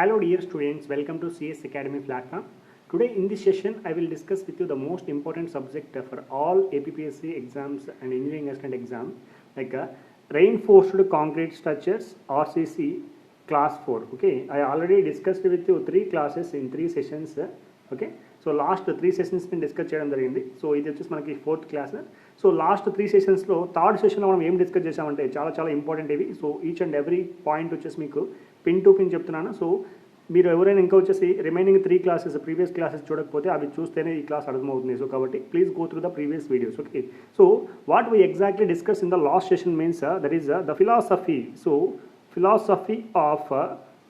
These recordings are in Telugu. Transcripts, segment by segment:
Hello dear students, welcome to CS Academy platform. Today in this session I will discuss with you the most important subject for all APPSC exams and engineering assistant exam like reinforced concrete structures RCC class 4. Okay, I already discussed with you 3 classes in 3 sessions. Okay, so last 3 sessions నేను డిస్కస్ చేయడం జరిగింది. సో ఇది వచ్చేసి మనకి 4th క్లాస్. సో లాస్ట్ 3 సెషన్స్లో థర్డ్ సెషన్లో మనం ఏం డిస్కస్ చేసామంటే చాలా ఇంపార్టెంట్ ఇవి. So each and every point వచ్చేసి మీకు పిన్ టు పిన్ చెప్తున్నాను. సో మీరు ఎవరైనా ఇంకా వచ్చేసి రిమైనింగ్ 3 క్లాసెస్ ప్రీవియస్ క్లాసెస్ చూడకపోతే అవి చూస్తేనే ఈ క్లాస్ అర్థమవుతుంది. సో కాబట్టి please go through the previous videos. Okay, so what we exactly discuss in the last session means that is the philosophy. So philosophy of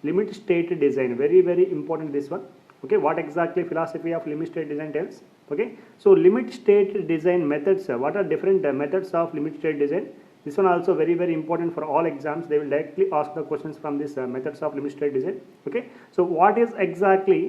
limit state design, very important this one. Okay, what exactly philosophy of limit state design tells? Okay, so limit state design methods, what are different methods of limit state design? This one also very important for all exams. They will directly ask the questions from this methods of limit state design. Okay, so what is exactly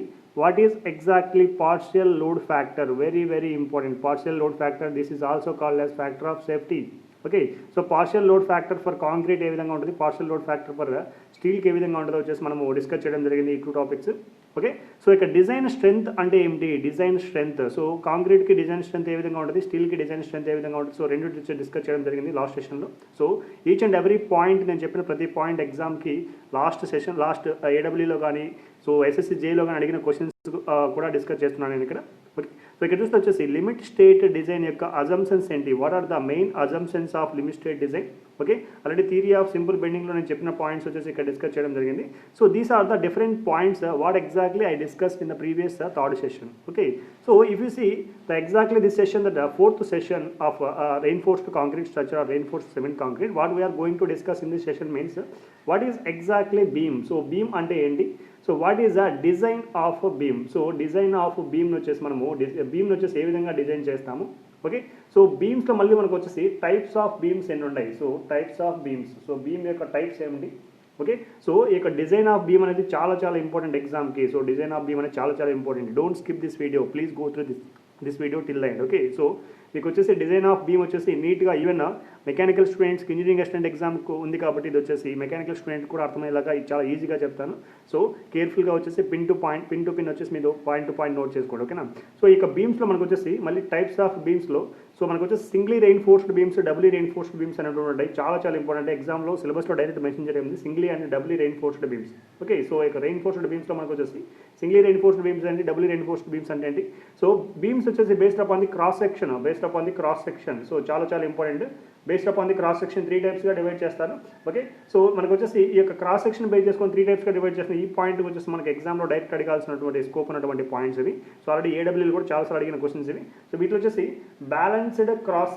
partial load factor? Very important. Partial load factor, this is also called as factor of safety. Okay, so partial load factor for concrete ఏ విధంగా ఉంటుంది, పార్షియల్ లోడ్ ఫ్యాక్టర్ ఫర్ స్టీల్కి ఏ విధంగా ఉంటుందో వచ్చేసి మనము డిస్కస్ చేయడం జరిగింది ఈ 2 టాపిక్స్. ఓకే, సో ఇక డిజైన్ స్ట్రెంత్ అంటే ఏమిటి, డిజైన్ స్ట్రెంత్. సో కాంక్రీట్కి డిజైన్ స్ట్రెంత్ ఏ విధంగా ఉంటుంది, స్టీల్కి డిజైన్ స్ట్రెంత్ ఏ విధంగా ఉంటుంది. సో రెండు డిస్కస్ చేయడం జరిగింది లాస్ట్ సెషన్లో. So each and every point నేను చెప్పిన ప్రతి పాయింట్ ఎగ్జామ్కి లాస్ట్ ఏడబ్ల్యూలో కానీ సో ఎస్ఎస్సి జేలో కానీ అడిగిన క్వశ్చన్స్ కూడా డిస్కస్ చేస్తున్నాను నేను ఇక్కడ. ఓకే, సో ఇక్కడ చూస్తే వచ్చేసి లిమిట్ స్టేట్ డిజైన్ యొక్క అజంప్షన్స్ ఏంటి, what are the main assumptions of limit state design. Okay, already theory of simple బెండింగ్లో నేను చెప్పిన పాయింట్స్ వచ్చేసి ఇక్కడ డిస్కస్ చేయడం జరిగింది. So these are the different points what exactly I discussed in the previous third session. Okay, so if you see the exactly this session the 4th session of reinforced concrete structure or reinforced cement concrete, what we are going to discuss in this session means what is exactly beam. So beam అంటే ఏంటి, so what is the design of beam. So design of beam వచ్చేసి మనము బీమ్ వచ్చేసి ఏ విధంగా డిజైన్ చేస్తాము. ఓకే, సో బీమ్స్లో మళ్ళీ మనకు వచ్చేసి టైప్స్ ఆఫ్ బీమ్స్ ఎన్ని ఉన్నాయి. So types of beams, so beam యొక్క టైప్స్ ఏమిటి. ఓకే, సో ఈ యొక్క డిజైన్ ఆఫ్ బీమ్ అనేది చాలా ఇంపార్టెంట్ ఎగ్జామ్కి. సో డిజైన్ ఆఫ్ బీమ్ అనేది చాలా important. Don't skip this video, please go through this video till the end. Okay, so మీకు వచ్చేసి డిజైన్ ఆఫ్ బీమ్ వచ్చేసి నీట్గా ఈవెన్ మెకానికల్ స్టూడెంట్స్కి ఇంజనీరింగ్ అసిస్టెంట్ ఎగ్జామ్కు ఉంది కాబట్టి ఇది వచ్చేసి మెకానికల్ స్టూడెంట్ కూడా అర్థమయ్యేలాగా చాలా ఈజీగా చెప్తాను. సో కేర్ఫుల్గా వచ్చేసి పిన్ టు పిన్ వచ్చేసి మీరు పాయింట్ టు పాయింట్ నోట్ చేసుకోండి. ఓకేనా, సో ఇక బీమ్స్లో మనకు వచ్చేసి మళ్ళీ టైప్స్ ఆఫ్ బీమ్స్లో సో మనకు వచ్చేసి singly reinforced beams, doubly reinforced beams అనేటువంటి ఉంటాయి. చాలా ఇంపార్టెంట్. ఎగ్జామ్లో సిలబస్లో డైరెక్ట్ మెన్షన్ చేయడం singly and doubly reinforced beams. Okay, so ఇక రెయిన్ఫోర్స్డ్ బీమ్స్లో మనకు వచ్చేసి సింగ్లీ రెయిన్ఫోర్స్డ్ బీమ్స్ అంటే డబ్లీ రెయిన్ఫోర్స్డ్ బీమ్స్ అంటే ఏంటి. సో బీమ్స్ వచ్చేసి based upon the cross section, so చాలా important. Based upon the cross section 3 టైప్స్గా డివైడ్ చేస్తారు. ఓకే, సో మనకు వచ్చేసి ఈ యొక్క క్రాస్ సెక్షన్ బేస్ చేసుకొని 3 టైప్స్గా డివైడ్ చేసిన ఈ పాయింట్ వచ్చేసి మనకి ఎగ్జామ్లో డైరెక్ట్ అడగాల్సినటువంటి స్కోప్ ఉన్నటువంటి పాయింట్స్ ఇవి. సో ఆల్రెడీ ఏడబ్ల్యూలు కూడా చాలాసార్లు అడిగిన క్వశ్చన్స్ ఇవి. సో వీటిలో వచ్చేసి balanced cross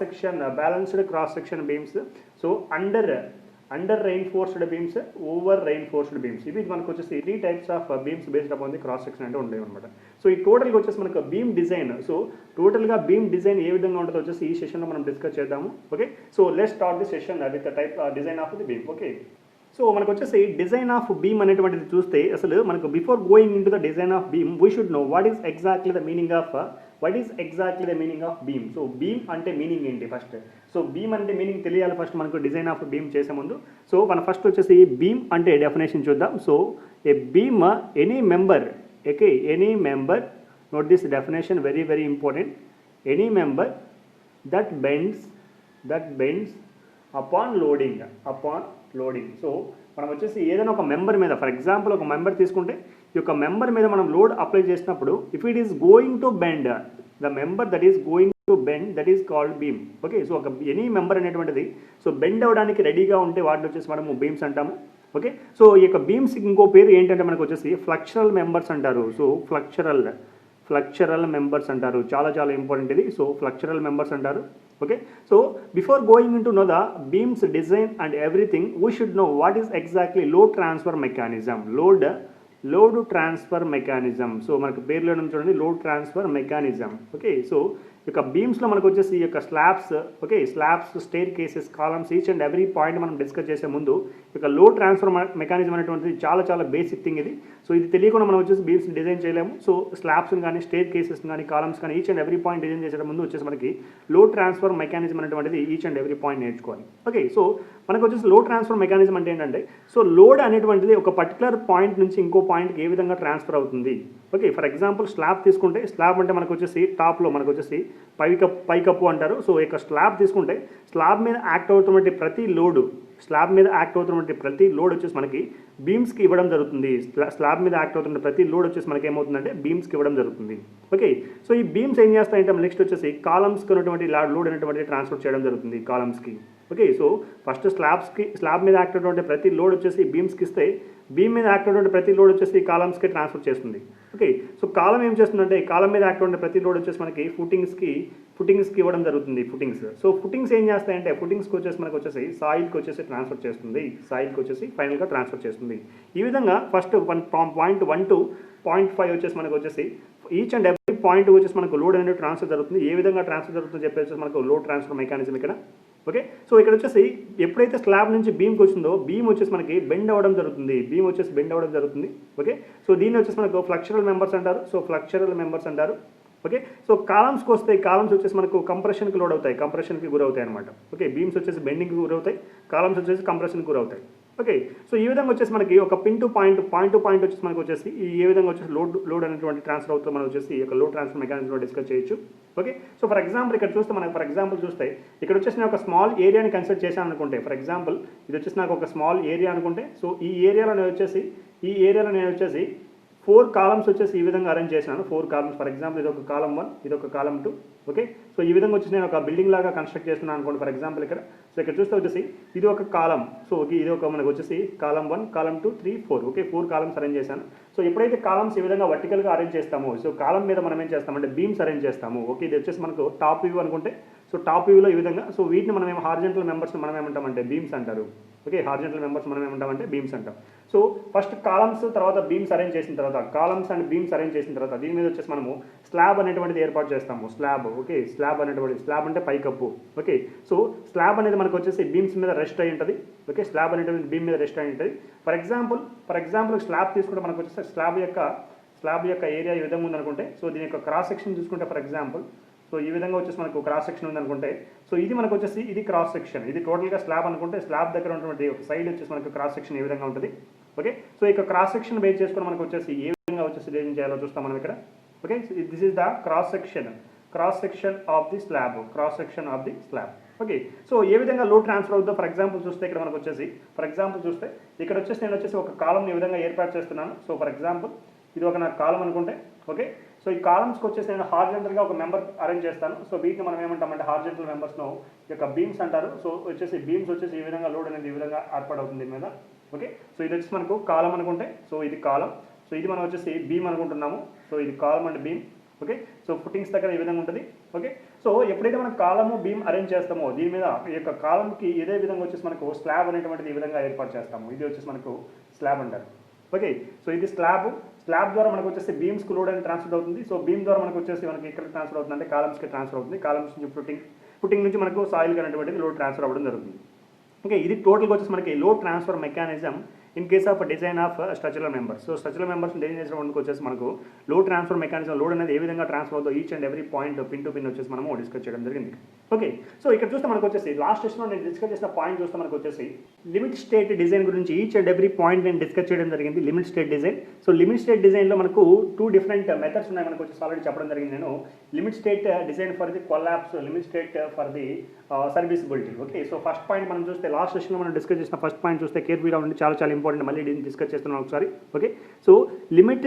section beams, so under reinforced beams, over reinforced beams, ఇవి మనకు వచ్చేసి 3 types of beams based upon the cross section అంటే ఉండేవి అనమాట. సో ఈ టోటల్గా వచ్చేసి మనకు బీమ్ డిజైన్, సో టోటల్గా బీమ్ డిజైన్ ఏ విధంగా ఉంటుందో వచ్చేసి ఈ సెషన్లో మనం డిస్కస్ చేద్దాము. Okay, so let's start the session with the type design of the beam. Okay, so మనకు వచ్చేసి డిజైన్ ఆఫ్ బీమ్ అనేటువంటిది చూస్తే అసలు మనకు before going in to the design of beam we should know what is exactly the meaning of beam. So beam అంటే మీనింగ్ ఏంటి ఫస్ట్. సో బీమ్ అంటే మీనింగ్ తెలియాలి ఫస్ట్ మనకు డిజైన్ ఆఫ్ బీమ్ చేసే ముందు. సో మనం ఫస్ట్ వచ్చేసి బీమ్ అంటే డెఫినేషన్ చూద్దాం. So a beam any member, note this definition very important. Any member that bends upon loading. So మనం వచ్చేసి ఏదైనా ఒక మెంబర్ మీద, ఫర్ ఎగ్జాంపుల్ ఒక మెంబర్ తీసుకుంటే ఈ యొక్క మెంబర్ మీద మనం లోడ్ అప్లై చేసినప్పుడు if it is going to bend, the member that is going to bend that is called beam. Okay, so ఒక ఎనీ మెంబర్ అనేటువంటిది సో బెండ్ అవ్వడానికి రెడీగా ఉంటే వాటిని వచ్చేసి మనము బీమ్స్ అంటాము. ఓకే, సో ఈ యొక్క బీమ్స్ ఇంకో పేరు ఏంటంటే మనకు వచ్చేసి ఫ్లక్చరల్ మెంబర్స్ అంటారు. సో ఫ్లక్చరల్ మెంబర్స్ అంటారు. చాలా ఇంపార్టెంట్ ఇది. సో ఫ్లక్చరల్ మెంబర్స్ అంటారు. Okay, so before going into know the beams design and everything we should know what is exactly load transfer mechanism. So మనకు పేరులో చూడండి load transfer mechanism. Okay, so యొక్క బీమ్స్లో మనకు వచ్చేసి ఈ యొక్క slabs, okay, slabs, staircases, columns, each and every point మనం డిస్కస్ చేసే ముందు ఈ యొక్క లోడ్ ట్రాన్స్ఫర్ మెకానిజం అనేటువంటిది చాలా చాలా బేసిక్ థింగ్ ఇది. సో ఇది తెలియకుండా మనం వచ్చేసి బీమ్స్ డిజైన్ చేయలేము. సో స్లాబ్స్ని కానీ, స్టేర్ కేసెస్ కానీ, కాలమ్స్ కానీ each and every point design చేసే ముందు వచ్చేసి మనకి లోడ్ ట్రాన్స్ఫర్ మెకానిజం అనేటువంటిది ఈచ్ అండ్ ఎవ్రీ పాయింట్ నేర్చుకోవాలి. ఓకే, సో మనకు వచ్చేసి లోడ్ ట్రాన్స్ఫర్ మెకానిజం అంటే ఏంటంటే, సో లోడ్ అనేటువంటిది ఒక పర్టికులర్ పాయింట్ నుంచి ఇంకో పాయింట్కి ఏ విధంగా ట్రాన్స్ఫర్ అవుతుంది. ఓకే, ఫర్ ఎగ్జాంపుల్ స్లాబ్ తీసుకుంటే, స్లాబ్ అంటే మనకు వచ్చేసి టాప్లో మనకు వచ్చేసి పైకప్పు అంటారు. సో ఇక స్లాబ్ తీసుకుంటే స్లాబ్ మీద యాక్ట్ అవుతున్నటువంటి ప్రతి లోడు, స్లాబ్ మీద యాక్ట్ అవుతున్నటువంటి ప్రతి లోడ్ వచ్చేసి మనకి బీమ్స్కి ఇవ్వడం జరుగుతుంది. స్లాబ్ మీద యాక్ట్ అవుతున్న ప్రతి లోడ్ వచ్చేసి మనకి ఏమవుతుందంటే బీమ్స్కి ఇవ్వడం జరుగుతుంది. ఓకే, సో ఈ బీమ్స్ ఏం చేస్తాయంటే నెక్స్ట్ వచ్చేసి కాలమ్స్కి ఉన్నటువంటి లోడ్ అనేటువంటి ట్రాన్స్ఫర్ చేయడం జరుగుతుంది కాలమ్స్కి. ఓకే, సో ఫస్ట్ స్లాబ్ మీద యాక్ట్ అయినటువంటి ప్రతి లోడ్ వచ్చేసి బీమ్స్కి ఇస్తే, బీమ్ మీద యాక్ట్ అయినటువంటి ప్రతి లోడ్ వచ్చేసి కాలమ్స్కి ట్రాన్స్ఫర్ చేస్తుంది. ఓకే, సో కాలం ఏం చేస్తుందంటే, కాలం మీద యాక్ట్ అయిన ప్రతి లోడ్ వచ్చేసి మనకి ఫుటింగ్స్కి ఇవ్వడం జరుగుతుంది. సో ఫుటింగ్స్ ఏం చేస్తాయంటే, ఫుటింగ్స్కి వచ్చేసి మనకు వచ్చేసి సాయిల్కి వచ్చేసి ట్రాన్స్ఫర్ చేస్తుంది, సాయిల్కి వచ్చేసి ఫైనల్గా ట్రాన్స్ఫర్ చేస్తుంది. ఈ విధంగా ఫస్ట్ పాయింట్ 1 to పాయింట్ 5 వచ్చేసి మనకు వచ్చేసి ఈచ్ అండ్ ఎవ్రీ పాయింట్ వచ్చేసి మనకు లోడ్ అనేది ట్రాన్స్ఫర్ జరుగుతుంది. ఏ విధంగా ట్రాన్స్ఫర్ జరుగుతుందో చెప్పేసి మనకు లోడ్ ట్రాన్స్ఫర్ మెకానిజం ఇక్కడ. ఓకే, సో ఇక్కడ వచ్చేసి ఎప్పుడైతే స్లాబ్ నుంచి బీమ్కి వచ్చిందో, బీమ్ వచ్చేసి మనకి బెండ్ అవ్వడం జరుగుతుంది. ఓకే, సో దీన్ని వచ్చేసి మనకు ఫ్లెక్చరల్ మెంబర్స్ అంటారు. ఓకే, సో కాలమ్స్కి వస్తే, కాలమ్స్ వచ్చేసి మనకు కంప్రెషన్కి లోడ్ అవుతాయి, కంప్రెషన్కి గురవుతాయి అనమాట. ఓకే, బీమ్స్ వచ్చేసి బెండింగ్కి గురవుతాయి, కాలమ్స్ వచ్చేసి కంప్రెషన్కి గురవుతాయి. ఓకే, సో ఈ విధంగా వచ్చేసి మనకి ఒక పాయింట్ టు పాయింట్ వచ్చేసి మనకు వచ్చేసి ఏ విధంగా వచ్చేసి లోడ్ అనేటువంటి ట్రాన్స్ఫర్ అవుతుందో మనం వచ్చేసి ఈ యొక్క లోడ్ ట్రాన్స్ఫర్ మెకానిజంలో డిస్కస్ చేయొచ్చు. ఓకే, సో ఫర్ ఎగ్జాంపుల్ ఇక్కడ చూస్తే మనకు చూస్తే ఇక్కడ వచ్చేసి నేను ఒక స్మాల్ ఏరియాని కన్సిడర్ చేశాను అనుకుంటే, ఫర్ ఎగ్జాంపుల్ ఇది వచ్చేసి నాకు ఒక స్మాల్ ఏరియా అనుకుంటే, సో ఈ ఏరియాలో నేను వచ్చేసి 4 కాలమ్స్ వచ్చేసి ఈ విధంగా అరేంజ్ చేశాను. 4 కాలమ్స్, ఫర్ ఎగ్జాంపుల్ ఇది ఒక కాలమ్ 1, ఇది ఒక కాలమ్ 2. ఓకే, సో ఈ విధంగా వచ్చేసి నేను ఒక బిల్డింగ్ లాగా కన్స్ట్రక్ట్ చేస్తున్నాను అనుకోండి ఫర్ ఎగ్జాంపుల్ ఇక్కడ. సో ఇక్కడ చూస్తే వచ్చేసి ఇది ఒక కాలమ్, సో ఇది ఒక మనకు వచ్చేసి column 1, column 2, 3, 4. Okay, 4 columns arrange చేశాను. సో ఎప్పుడైతే కాలమ్స్ ఈ విధంగా వర్టికల్గా అరేంజ్ చేస్తామో, సో కాలమ్ మీద మనం ఏం చేస్తామంటే బీమ్స్ అరేంజ్ చేస్తాము. ఓకే, ఇది వచ్చేసి మనకు టాప్ వ్యూ అనుకుంటే, సో టాప్ వ్యూలో ఈ విధంగా, సో వీటిని మనం హారిజంటల్ మెంబర్స్ మనం ఏమంటామంటే బీమ్స్ అంటారు. ఓకే, హారిజంటల్ మెంబర్స్ మనం ఏమంటామంటే బీమ్స్ అంటాం. సో ఫస్ట్ కాలమ్స్, తర్వాత బీమ్స్ అరేంజ్ చేసిన తర్వాత, కాలమ్స్ అండ్ బీమ్స్ అరేంజ్ చేసిన తర్వాత దీని మీద వచ్చేసి మనము స్లాబ్ అనేటువంటిది ఏర్పాటు చేస్తాము. స్లాబ్, ఓకే, స్లాబ్ అంటే పైకప్పు. ఓకే, సో స్లాబ్ అనేది మనకు వచ్చేసి బీమ్స్ మీద రెస్ట్ అయి ఉంటుంది. ఓకే, స్లాబ్ అనేటువంటి బీమ్ మీద రెస్ట్ అయి ఉంటుంది. ఫర్ ఎగ్జాంపుల్ స్లాబ్ తీసుకుంటే మనకు వచ్చేసి స్లాబ్ యొక్క ఏరియా ఈ విధంగా ఉందనుకుంటే, సో దీని యొక్క క్రాస్ సెక్షన్ చూసుకుంటే ఫర్ ఎగ్జాంపుల్, సో ఈ విధంగా వచ్చేసి మనకు క్రాస్ సెక్షన్ ఉందనుకుంటే, సో ఇది మనకు వచ్చేసి ఇది క్రాస్ సెక్షన్, ఇది టోటల్గా స్లాబ్ అనుకుంటే, స్లాబ్ దగ్గర ఉన్నటువంటి ఒక సైడ్ వచ్చేసి మనకు క్రాస్ సెక్షన్ ఏ విధంగా ఉంటుంది. ఓకే, సో ఇక క్రాస్ సెక్షన్ బేస్ చేసుకుని మనకు వచ్చేసి ఏ విధంగా వచ్చేసి డిజైన్ చేయాలో చూస్తాం మనం ఇక్కడ. Okay, this is the cross section of the slab. Okay, so ఏ విధంగా లోడ్ ట్రాన్స్ఫర్ అవుతుందో ఫర్ ఎగ్జాంపుల్ చూస్తే ఇక్కడ మనకు వచ్చేసి ఇక్కడ వచ్చేసి నేను వచ్చేసి ఒక కాలమ్ని ఈ విధంగా ఏర్పాటు చేస్తున్నాను. సో ఫర్ ఎగ్జాంపుల్ ఇది ఒక నాకు కాలం అనుకుంటే, ఓకే, సో ఈ కాలమ్స్కి వచ్చేసి నేను హార్జెంటల్గా ఒక మెంబర్ అరేంజ్ చేస్తాను. సో వీటిని మనం ఏమంటామంటే హార్జెంటల్ మెంబర్స్ను ఈ యొక్క బీమ్స్ అంటారు. సో బీమ్స్ వచ్చేసి ఈ విధంగా లోడ్ అనేది ఈ విధంగా ఏర్పాటవుతుంది దీని మీద. ఓకే, సో ఇది వచ్చేసి మనకు కాలం అనుకుంటే, సో ఇది కాలం, సో ఇది మనం వచ్చేసి బీమ్ అనుకుంటున్నాము. సో ఇది column and beam. Okay, so footings దగ్గర ఈ విధంగా ఉంటుంది. ఓకే, సో ఎప్పుడైతే మనం కాలము బీమ్ అరేంజ్ చేస్తామో దీని మీద ఈ యొక్క కాలంకి ఇదే విధంగా వచ్చేసి మనకు స్లాబ్ అనేటువంటిది ఈ విధంగా ఏర్పాటు చేస్తాము. ఇది వచ్చేసి మనకు స్లాబ్ అంటారు. ఓకే, సో ఇది స్లాబ్ ద్వారా మనకు వచ్చేసి బీమ్స్కి లోడ్ అనేది ట్రాన్స్ఫర్ అవుతుంది. సో బీమ్ ద్వారా మనకు వచ్చేసి మనకి ఇక్కడ ట్రాన్స్ఫర్ అవుతుంది అంటే కాలమ్స్కి ట్రాన్స్ఫర్ అవుతుంది. కాలమ్స్ నుంచి ఫుటింగ్ నుంచి మనకు సాయిల్కి అనేటువంటిది లోడ్ ట్రాన్స్ఫర్ అవ్వడం జరుగుతుంది. ఓకే, ఇది టోటల్గా వచ్చేసి మనకి load transfer mechanism in case of design of structural members. So structural members design చేసినప్పుడు వచ్చేసి మనకు లోడ్ ట్రాన్స్ఫర్ మెకానిజం, లోడ్ అనేది ఏ విధంగా ట్రాన్స్ఫర్ అవుతుందో each and every point pin to pin వచ్చేసి మనము డిస్కస్ చేయడం జరిగింది. ఓకే, సో ఇక్కడ చూస్తే మనకు వచ్చేసి లాస్ట్ సెషన్లో నేను డిస్కస్ చేసిన పాయింట్ చూస్తే మనకు వచ్చేసి లిమిట్ స్టేట్ డిజైన్ గురించి ఈచ్ అండ్ ఎవ్రీ పాయింట్ నేను డిస్కస్ చేయడం జరిగింది. Limit state design. So limit state డిజైన్లో మనకు 2 డిఫరెంట్ మెథడ్స్ ఉన్నాయి. మనకు వచ్చేసి ఆల్రెడీ చెప్పడం జరిగింది నేను. Limit state design for the collapse, limit state for the serviceability. Okay, so first point మనం చూస్తే లాస్ట్ సెషన్లో మనం డిస్కస్ చేసిన ఫస్ట్ పాయింట్ చూస్తే కేర్ఫుల్గా ఉండి చాలా ఇంపార్టెంట్. మళ్ళీ దీన్ని డిస్కస్ చేస్తున్నాను ఒకసారి. Okay, so limit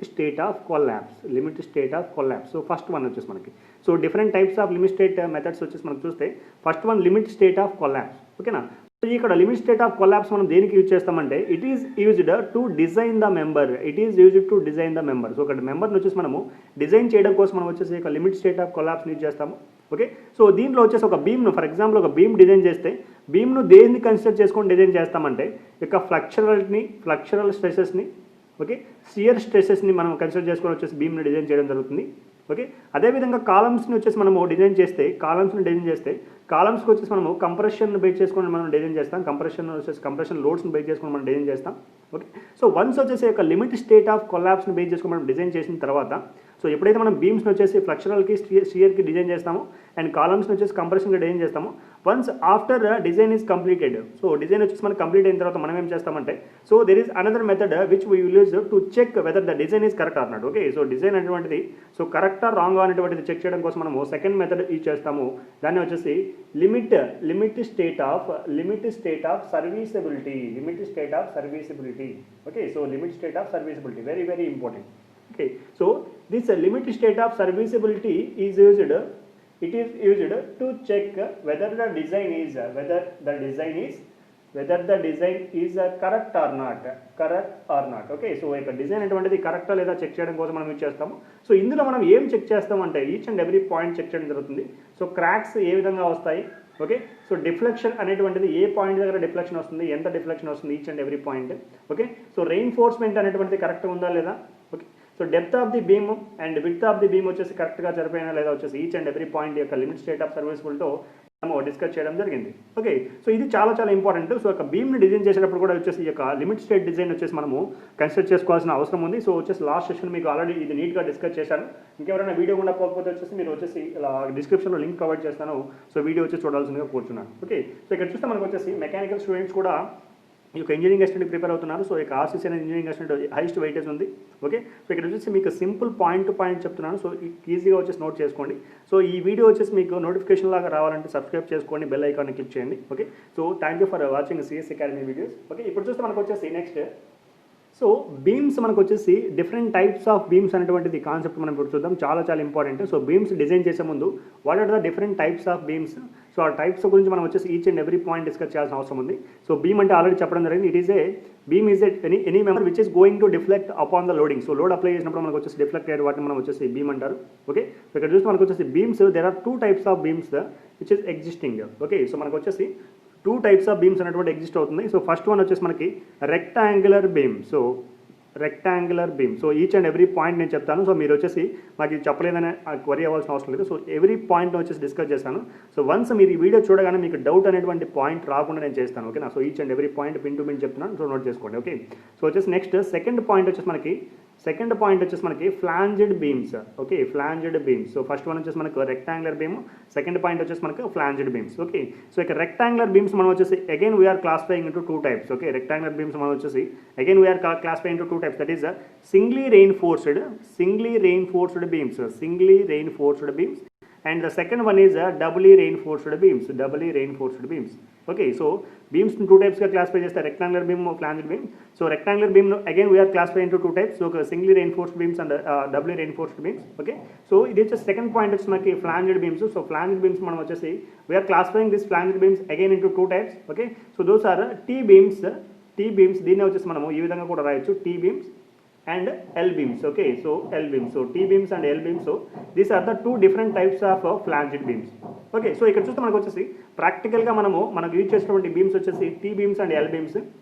state of collapse. So first one వచ్చేసి మనకి, so different types of limit state methods వచ్చేసి మనం చూస్తే first one limit state of collapse. ఓకేనా, సో ఇక్కడ లిమిట్ స్టేట్ ఆఫ్ కొలాప్స్ మనం దేనికి యూజ్ చేస్తామంటే it is used to design the member. So ఇక్కడ మెంబర్ని వచ్చేసి మనము డిజైన్ చేయడం కోసం మనం వచ్చేసి ఒక limit state of collapse use చేస్తాము. ఓకే, సో దీంట్లో వచ్చేసి ఒక బీమ్ను ఫర్ ఎగ్జాంపుల్ ఒక బీమ్ డిజైన్ చేస్తే బీమ్ను దేన్ని కన్సిడర్ చేసుకొని డిజైన్ చేస్తామంటే ఇక ఫ్లెక్చరల్ స్ట్రెసెస్ని, ఓకే, షియర్ స్ట్రెసెస్ని మనం కన్సిడర్ చేసుకొని వచ్చేసి బీమ్ని డిజైన్ చేయడం జరుగుతుంది. ఓకే, అదేవిధంగా కాలమ్స్ని వచ్చేసి మనము డిజైన్ చేస్తే కాలమ్స్కి వచ్చేసి మనము కంప్రెషన్ బేస్ చేసుకొని మనం డిజైన్ చేస్తాం, కంప్రెషన్ లోడ్స్ని బేస్ చేసుకొని మనం డిజైన్ చేస్తాం. ఓకే, సో వన్స్ వచ్చేసి ఒక లిమిట్ స్టేట్ ఆఫ్ కొలాప్స్ని బేస్ చేసుకొని మనం డిజైన్ చేసిన తర్వాత, సో ఎప్పుడైతే మనం బీమ్స్ని వచ్చేసి ఫ్లెక్షనల్కి షియర్కి డిజైన్ చేస్తాము అండ్ కాలమ్స్ని వచ్చేసి కంప్రెషన్కి డిజైన్ చేస్తాము, once after design is completed, so design వచ్చేసి మనకి కంప్లీట్ అయిన తర్వాత మనం ఏం చేస్తామంటే, so there is another method which we will use to check whether the design is correct అన్నట్టు. ఓకే, సో డిజైన్ అనేటువంటిది సో కరెక్టా రాంగ్ అనేటువంటిది చెక్ చేయడం కోసం మనము సెకండ్ మెథడ్ యూజ్ చేస్తాము. దాన్ని వచ్చేసి limit state of serviceability. Okay, so limit state of serviceability very very important. Okay, so this limit state of serviceability is used to check whether the design is correct or not. Okay, so ఇక డిజైన్ అటువంటిది కరెక్టా లేదా చెక్ చేయడం కోసం మనం యూజ్ చేస్తాము. సో ఇందులో మనం ఏం చెక్ చేస్తామంటే each and every point check చేయడం జరుగుతుంది. సో క్రాక్స్ ఏ విధంగా వస్తాయి, ఓకే, సో డిఫ్లెక్షన్ అనేటువంటిది ఏ పాయింట్ దగ్గర డిఫ్లెక్షన్ వస్తుంది, ఎంత డిఫ్లెక్షన్ వస్తుంది each and every point. Okay, so reinforcement అనేటువంటిది కరెక్ట్గా ఉందా లేదా, okay, so depth of the beam and width of the beam వచ్చేసి కరెక్ట్గా సరిపోయినా లేదా వచ్చేసి ఈచ్ అండ్ ఎవ్రీ పాయింట్ యొక్క లిమిట్ స్టేట్ ఆఫ్ సర్వీసబుల్తో మనము డిస్కస్ చేయడం జరిగింది. ఓకే, సో ఇది చాలా ఇంపార్టెంట్. సో ఒక బీమ్ని డిజైన్ చేసేటప్పుడు కూడా వచ్చేసి ఈ యొక్క లిమిట్ స్టేట్ డిజైన్ వచ్చేసి మనము కన్సిడర్ చేసుకోవాల్సిన అవసరం ఉంది. సో వచ్చేసి లాస్ట్ సెషన్ మీకు ఆల్రెడీ ఇది నీట్గా డిస్కస్ చేశాను. ఇంకెవరైనా వీడియో కూడా పోకపోతే వచ్చేసి మీరు వచ్చేసి ఇలా డిస్క్రిప్షన్లో లింక్ ప్రొవైడ్ చేస్తాను. సో వీడియో వచ్చి చూడాల్సిందిగా కూర్చున్నాను. ఓకే, సో ఇక్కడ చూస్తే మనకు వచ్చేసి మెకానికల్ స్టూడెంట్స్ కూడా ఈ యొక్క ఇంజనీరింగ్ అసిస్టెంట్ ప్రిపేర్ అవుతున్నారు. సో ఇక ఆర్సీసీ అనేది ఇంజనీరింగ్ అసిస్టెంట్ హైయెస్ట్ వెయిటేజ్ ఉంది. ఓకే, సో ఇక్కడ వచ్చేసి మీకు సింపుల్ పాయింట్ టు పాయింట్ చెప్తున్నాను. సో ఈజీగా వచ్చేసి నోట్ చేసుకోండి. సో ఈ వీడియో వచ్చేసి మీకు నోటిఫికేషన్ లాగా రావాలంటే సబ్స్క్రైబ్ చేసుకోండి, బెల్ ఐకాన్ని క్లిక్ చేయండి. Okay, so thank you for watching CS Academy videos. Okay, ఇప్పుడు చూస్తే మనకు వచ్చేసి నెక్స్ట్ సో బీమ్స్ మనకు వచ్చేసి డిఫరెంట్ టైప్స్ ఆఫ్ బీమ్స్ అనేటువంటిది కాన్సెప్ట్ మనం ఇప్పుడు చూద్దాం. చాలా ఇంపార్టెంట్. సో బీమ్స్ డిజైన్ చేసే ముందు what are the different types of beams, so ఆ టైప్స్ గురించి మనం వచ్చేసి each and every point discuss చేయాల్సిన అవసరం ఉంది. సో బీమ్ అంటే ఆల్రెడీ చెప్పడం జరిగింది. It is a beam is any member which is going to deflect upon the loading. So load apply చేసినప్పుడు మనకు వచ్చేసి డిఫ్లెక్ట్ అయ్యే వాటిని మనం వచ్చేసి బీమ్ అంటారు. ఓకే, సో ఇక్కడ చూస్తే మనకు వచ్చేసి beams there are 2 types of beams which is existing. Okay, so మనకు వచ్చేసి 2 types ఆఫ్ బీమ్స్ అనేటువంటి ఎగ్జిస్ట్ అవుతుంది. సో ఫస్ట్ వన్ వచ్చేసి మనకి rectangular beam. So each and every point నేను చెప్తాను. సో మీరు వచ్చేసి మాకు ఇది చెప్పలేదని క్వరీ అవ్వాల్సిన అవసరం లేదు. సో ఎవ్రీ పాయింట్ వచ్చేసి డిస్కస్ చేస్తాను. సో వన్స్ మీరు ఈ వీడియో చూడగానే మీకు డౌట్ అనేటువంటి పాయింట్ రాకుండా నేను చేస్తాను. ఓకేనా, so each and every point pin to pin చెప్తున్నాను. సో నోట్ చేసుకోండి. ఓకే, సో వచ్చేసి నెక్స్ట్ సెకండ్ పాయింట్ వచ్చేసి మనకి flanged beams. Okay, flanged beams. So first one వచ్చేసి మనకు రెక్టాంగులర్ బీమ్, సెకండ్ పాయింట్ వచ్చేసి మనకు ఫ్లాంజ్డ్ బీమ్స్. ఓకే, సో ఇక రెక్టాంగులర్ బీమ్స్ మనం వచ్చేసి again we are classifying into 2 types. Okay, rectangular beams మనం వచ్చేసి again we are classifying into 2 types. That is singly reinforced beams and the second one is doubly reinforced beams. Okay, so beams in 2 types గా క్లాసిఫై చేస్తే rectangular beam, flanged beam. So rectangular beam again we are classify into 2 types. So singly reinforced beams and doubly reinforced beams. Okay, so ఇది వచ్చేసి సెకండ్ పాయింట్ వచ్చి మనకి flanged beams. So flanged beams మనం వచ్చేసి we are classifying this flanged beams again into 2 types. Okay, so those are T beams. దీన్ని వచ్చేసి మనము ఈ విధంగా కూడా రాయొచ్చు, T beams and L beams. Okay, so L beams, so T beams and L beams. So these are the 2 different types of flanged beams. Okay, so ఇక్కడ చూస్తే మనకు వచ్చేసి ప్రాక్టికల్గా మనకు యూజ్ చేసినటువంటి బీమ్స్ వచ్చేసి T beams and L beams.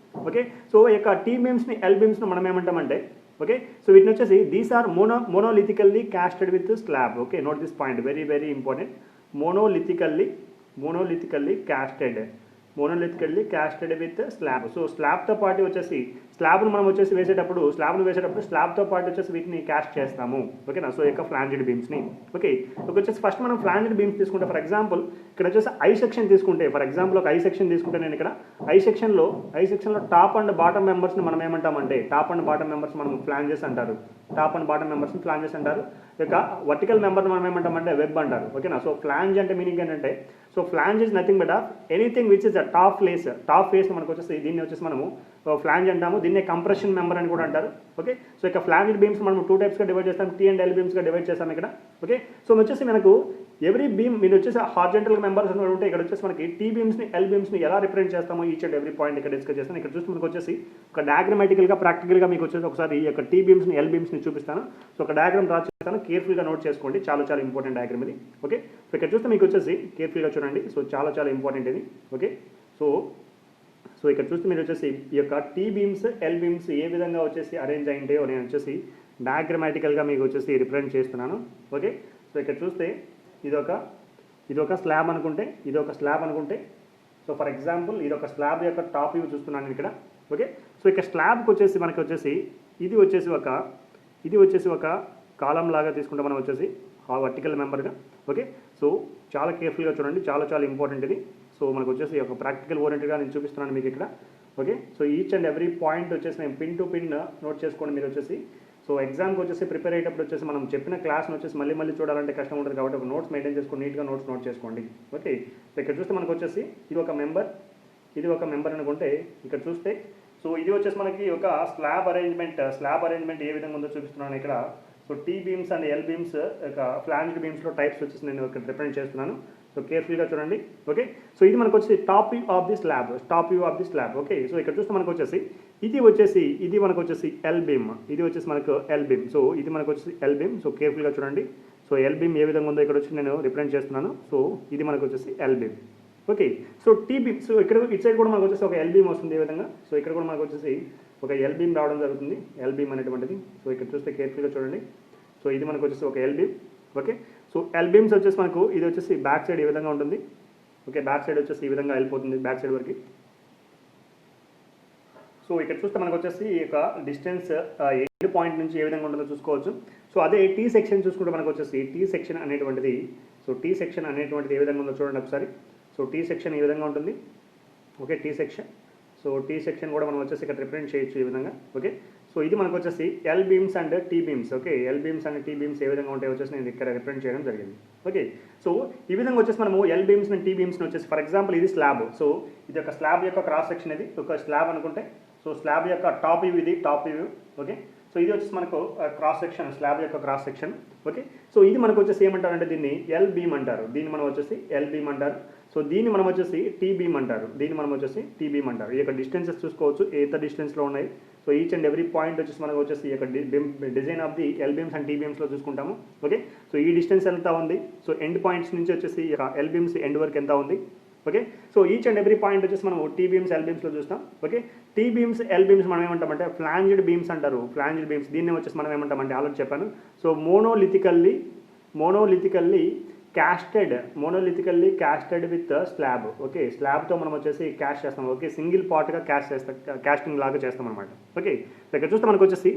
Okay, so ఈ యొక్క T beamsని L beamsని మనం ఏమంటామంటే, ఓకే, సో వీటిని వచ్చేసి these are monolithically casted with slab. Okay, note this point, very very important. Monolithically casted with slab. So స్లాబ్తో పాటు వచ్చేసి స్లాబ్ను మనం వచ్చేసి వేసేటప్పుడు స్లాబ్తో పాటు వచ్చేసి వీటిని క్యాస్ట్ చేస్తాము. ఓకేనా, సో యొక్క ఫ్లాంజ్డ్ బీమ్స్ని. ఓకే, వచ్చేసి ఫస్ట్ మనం ఫ్లాంజ్డ్ బీమ్స్ తీసుకుంటే ఫర్ ఎగ్జాంపుల్ ఇక్కడ వచ్చేసి ఐ సెక్షన్ తీసుకుంటే, ఫర్ ఎగ్జాంపుల్ ఒక ఐ సెక్షన్ తీసుకుంటే నేను ఇక్కడ ఐ సెక్షన్లో టాప్ అండ్ బాటమ్ మెంబర్స్ని మనం ఏమంటామంటే, టాప్ అండ్ బాటమ్ మెంబర్స్ మనం ఫ్లాంజెస్ అంటారు. ఇక వర్టికల్ మెంబర్ని మనం ఏమంటామంటే వెబ్ అంటారు. ఓకేనా, సో ఫ్లాంజ్ అంటే మీనింగ్ ఏంటంటే, so flange is nothing but anything which is a top face మనకు వచ్చేసి దీన్ని వచ్చేసి మనము ఫ్లాంజ్ అంటాము. దీన్నే కంప్రెషన్ మెంబర్ అని కూడా అంటారు. ఓకే, సో ఇక ఫ్లాంజ్డ్ బీమ్స్ మనం 2 typesగా డివైడ్ చేస్తాం, T and L beamsగా డివైడ్ చేస్తాం ఇక్కడ. ఓకే, సో వచ్చేసి మనకు ఎవ్రీ బీమ్ మీరు వచ్చేసి హార్జెంటల్ మెంబర్స్ అని ఉంటే ఇక్కడ వచ్చేసి మనకి T beamsని L beamsని ఎలా రిప్రజెంట్ చేస్తామో ఈచ్ అండ్ ఎవ్రీ పాయింట్ ఇక్కడ డిస్కస్ చేస్తాను. ఇక్కడ చూస్తే మనకు వచ్చేసి ఒక డయాగ్రమాటికల్గా ప్రాక్టికల్గా మీకు వచ్చేసి ఒకసారి ఈ యొక్క T beamsని L beamsని చూపిస్తాను. సో ఒక డయాగ్రామ్ డ్రా చేస్తాను, కేర్ఫుల్గా నోట్ చేసుకోండి. చాలా ఇంపార్టెంట్ డయాగ్రామ్ ఇది. ఓకే, సో ఇక్కడ చూస్తే మీకు వచ్చేసి కేర్ఫుల్గా చూడండి. సో చాలా ఇంపార్టెంట్ ఇది. ఓకే, సో సో ఇక్కడ చూస్తే మీరు వచ్చేసి ఈ యొక్క టీ బీమ్స్ ఎల్ బీమ్స్ ఏ విధంగా వచ్చేసి అరేంజ్ అయింటాయో నేను వచ్చేసి డయాగ్రమాటికల్గా మీకు వచ్చేసి రిప్రజెంట్ చేస్తున్నాను. ఓకే, సో ఇక్కడ చూస్తే ఇదొక స్లాబ్ అనుకుంటే, ఇదొక స్లాబ్ అనుకుంటే, సో ఫర్ ఎగ్జాంపుల్ ఇదొక స్లాబ్ యొక్క టాప్ వ్యూ చూస్తున్నాను ఇక్కడ. ఓకే, సో ఇక్కడ స్లాబ్కి వచ్చేసి మనకి వచ్చేసి ఇది వచ్చేసి ఒక కాలం లాగా తీసుకుంటే మనం వచ్చేసి ఆ వర్టికల్ మెంబర్గా. ఓకే, సో చాలా కేర్ఫుల్గా చూడండి, చాలా చాలా ఇంపార్టెంట్ ఇది. సో మనకు వచ్చేసి ఒక ప్రాక్టికల్ ఓరియంటెడ్గా నేను చూపిస్తున్నాను మీకు ఇక్కడ. Okay, so each and every point వచ్చేసి నేను పిన్ టు పిన్ నోట్ చేసుకోండి మీరు వచ్చేసి. సో ఎగ్జామ్కి వచ్చేసి ప్రిపేర్ అయ్యేటప్పుడు వచ్చేసి మనం చెప్పిన క్లాస్ని వచ్చేసి మళ్ళీ చూడాలంటే కష్టం ఉంటుంది కాబట్టి ఒక నోట్స్ మెయింటైన్ చేసుకొని నీట్గా నోట్ చేసుకోండి. ఓకే, సో ఇక్కడ చూస్తే మనకు వచ్చేసి ఇది ఒక మెంబర్ అనుకుంటే ఇక్కడ చూస్తే సో ఇది వచ్చేసి మనకి ఒక స్లాబ్ అరేంజ్మెంట్ ఏ విధంగా ఉందో చూపిస్తున్నాను ఇక్కడ. So T beams and L beams ఒక ఫ్లాంజ్డ్ బీమ్స్లో టైప్స్ వచ్చేసి నేను ఇక్కడ రిప్రజెంట్ చేస్తున్నాను. సో కేర్ఫుల్గా చూడండి. ఓకే, సో ఇది మనకు వచ్చేసి top view of the slab. Okay, so ఇక్కడ చూస్తే మనకు వచ్చేసి ఇది మనకు వచ్చేసి ఎల్ బీమ్, ఇది వచ్చేసి మనకు ఎల్ బీమ్. సో ఇది మనకు వచ్చేసి ఎల్ బీమ్. సో కేర్ఫుల్గా చూడండి. సో ఎల్ బీమ్ ఏ విధంగా ఉందో ఇక్కడ వచ్చి నేను రిప్రజెంట్ చేస్తున్నాను. సో ఇది మనకు వచ్చేసి L beam. Okay, so T beam. So ఇక్కడ ఇటు సైడ్ కూడా మనకు వచ్చేసి ఒక ఎల్ బీమ్ వస్తుంది ఏ విధంగా. సో ఇక్కడ కూడా మనకు వచ్చేసి ఒక ఎల్ బీమ్ రావడం జరుగుతుంది, ఎల్ బీమ్ అనేటువంటిది. సో ఇక్కడ చూస్తే కేర్ఫుల్గా చూడండి. సో ఇది మనకు వచ్చేసి ఒక L beam. Okay, so L beams వచ్చేసి మనకు ఇది వచ్చేసి బ్యాక్ సైడ్ ఈ విధంగా ఉంటుంది. ఓకే, బ్యాక్ సైడ్ వచ్చేసి ఈ విధంగా వెళ్ళిపోతుంది బ్యాక్ సైడ్ వరకు. సో ఇక్కడ చూస్తే మనకు వచ్చేసి ఈ యొక్క డిస్టెన్స్ ఎండ్ పాయింట్ నుంచి ఏ విధంగా ఉంటుందో చూసుకోవచ్చు. సో అదే టీ సెక్షన్ చూసుకుంటే మనకు వచ్చేసి టీ సెక్షన్ అనేటువంటిది ఏ విధంగా ఉందో చూడండి ఒకసారి. సో టీ సెక్షన్ ఈ విధంగా ఉంటుంది. Okay, T section. So T section కూడా మనం వచ్చేసి ఇక్కడ రిప్రజెంట్ చేయొచ్చు ఈ విధంగా. ఓకే, సో ఇది మనకు వచ్చేసి L beams and T beams. Okay, L beams and T beams ఏ విధంగా ఉంటాయో వచ్చేసి నేను ఇక్కడ రిప్రజెంట్ చేయడం జరిగింది. ఓకే, సో ఈ విధంగా వచ్చేసి మనము ఎల్ బీమ్స్ అండ్ టీ బీమ్స్ని వచ్చేసి ఫర్ ఎగ్జాంపుల్ ఇది స్లాబ్. సో ఇది ఒక స్లాబ్ యొక్క క్రాస్ సెక్షన్, ఇది ఒక స్లాబ్ అనుకుంటే. సో స్లాబ్ యొక్క టాప్ వ్యూ ఇది టాప్ వ్యూ. ఓకే, సో ఇది వచ్చేసి మనకు క్రాస్ సెక్షన్, స్లాబ్ యొక్క క్రాస్ సెక్షన్. ఓకే, సో ఇది మనకు వచ్చేసి ఏమంటారంటే దీన్ని ఎల్ బీమ్ అంటారు, దీన్ని మనం వచ్చేసి ఎల్ బీమ్ అంటారు. సో దీన్ని మనం వచ్చేసి టీ బీమ్ అంటారు, దీన్ని మనం వచ్చేసి టీ బీమ్ అంటారు. ఈ యొక్క డిస్టెన్సెస్ చూసుకోవచ్చు ఎంత డిస్టెన్స్లో ఉన్నాయి. So each and every point వచ్చేసి మనకు వచ్చేసి ఈ యొక్క design of the L beams and T బీమ్స్లో చూసుకుంటాము. ఓకే, సో ఈ డిస్టెన్స్ ఎంత ఉంది, సో ఎండ్ పాయింట్స్ నుంచి వచ్చేసి ఎల్ బీమ్స్ ఎండ్ వరకు ఎంత ఉంది. Okay, so each and every point వచ్చేసి మనం టీ బీమ్స్ ఎల్ బీమ్స్లో చూస్తాం. Okay, T beams L beams మనం ఏమంటామంటే ఫ్లాంజ్డ్ బీమ్స్ అంటారు, ఫ్లాంజ్డ్ బీమ్స్. దీన్ని వచ్చేసి మనం ఏమంటామంటే ఆల్రెడీ చెప్పాను. So monolithically casted with slab. Okay, స్లాబ్తో మనం వచ్చేసి క్యాస్ట్ చేస్తాం. ఓకే, సింగిల్ పార్ట్గా క్యాస్టింగ్ లాగా చేస్తాం అనమాట. ఓకే, సో ఇక్కడ చూస్తే మనకు వచ్చేసి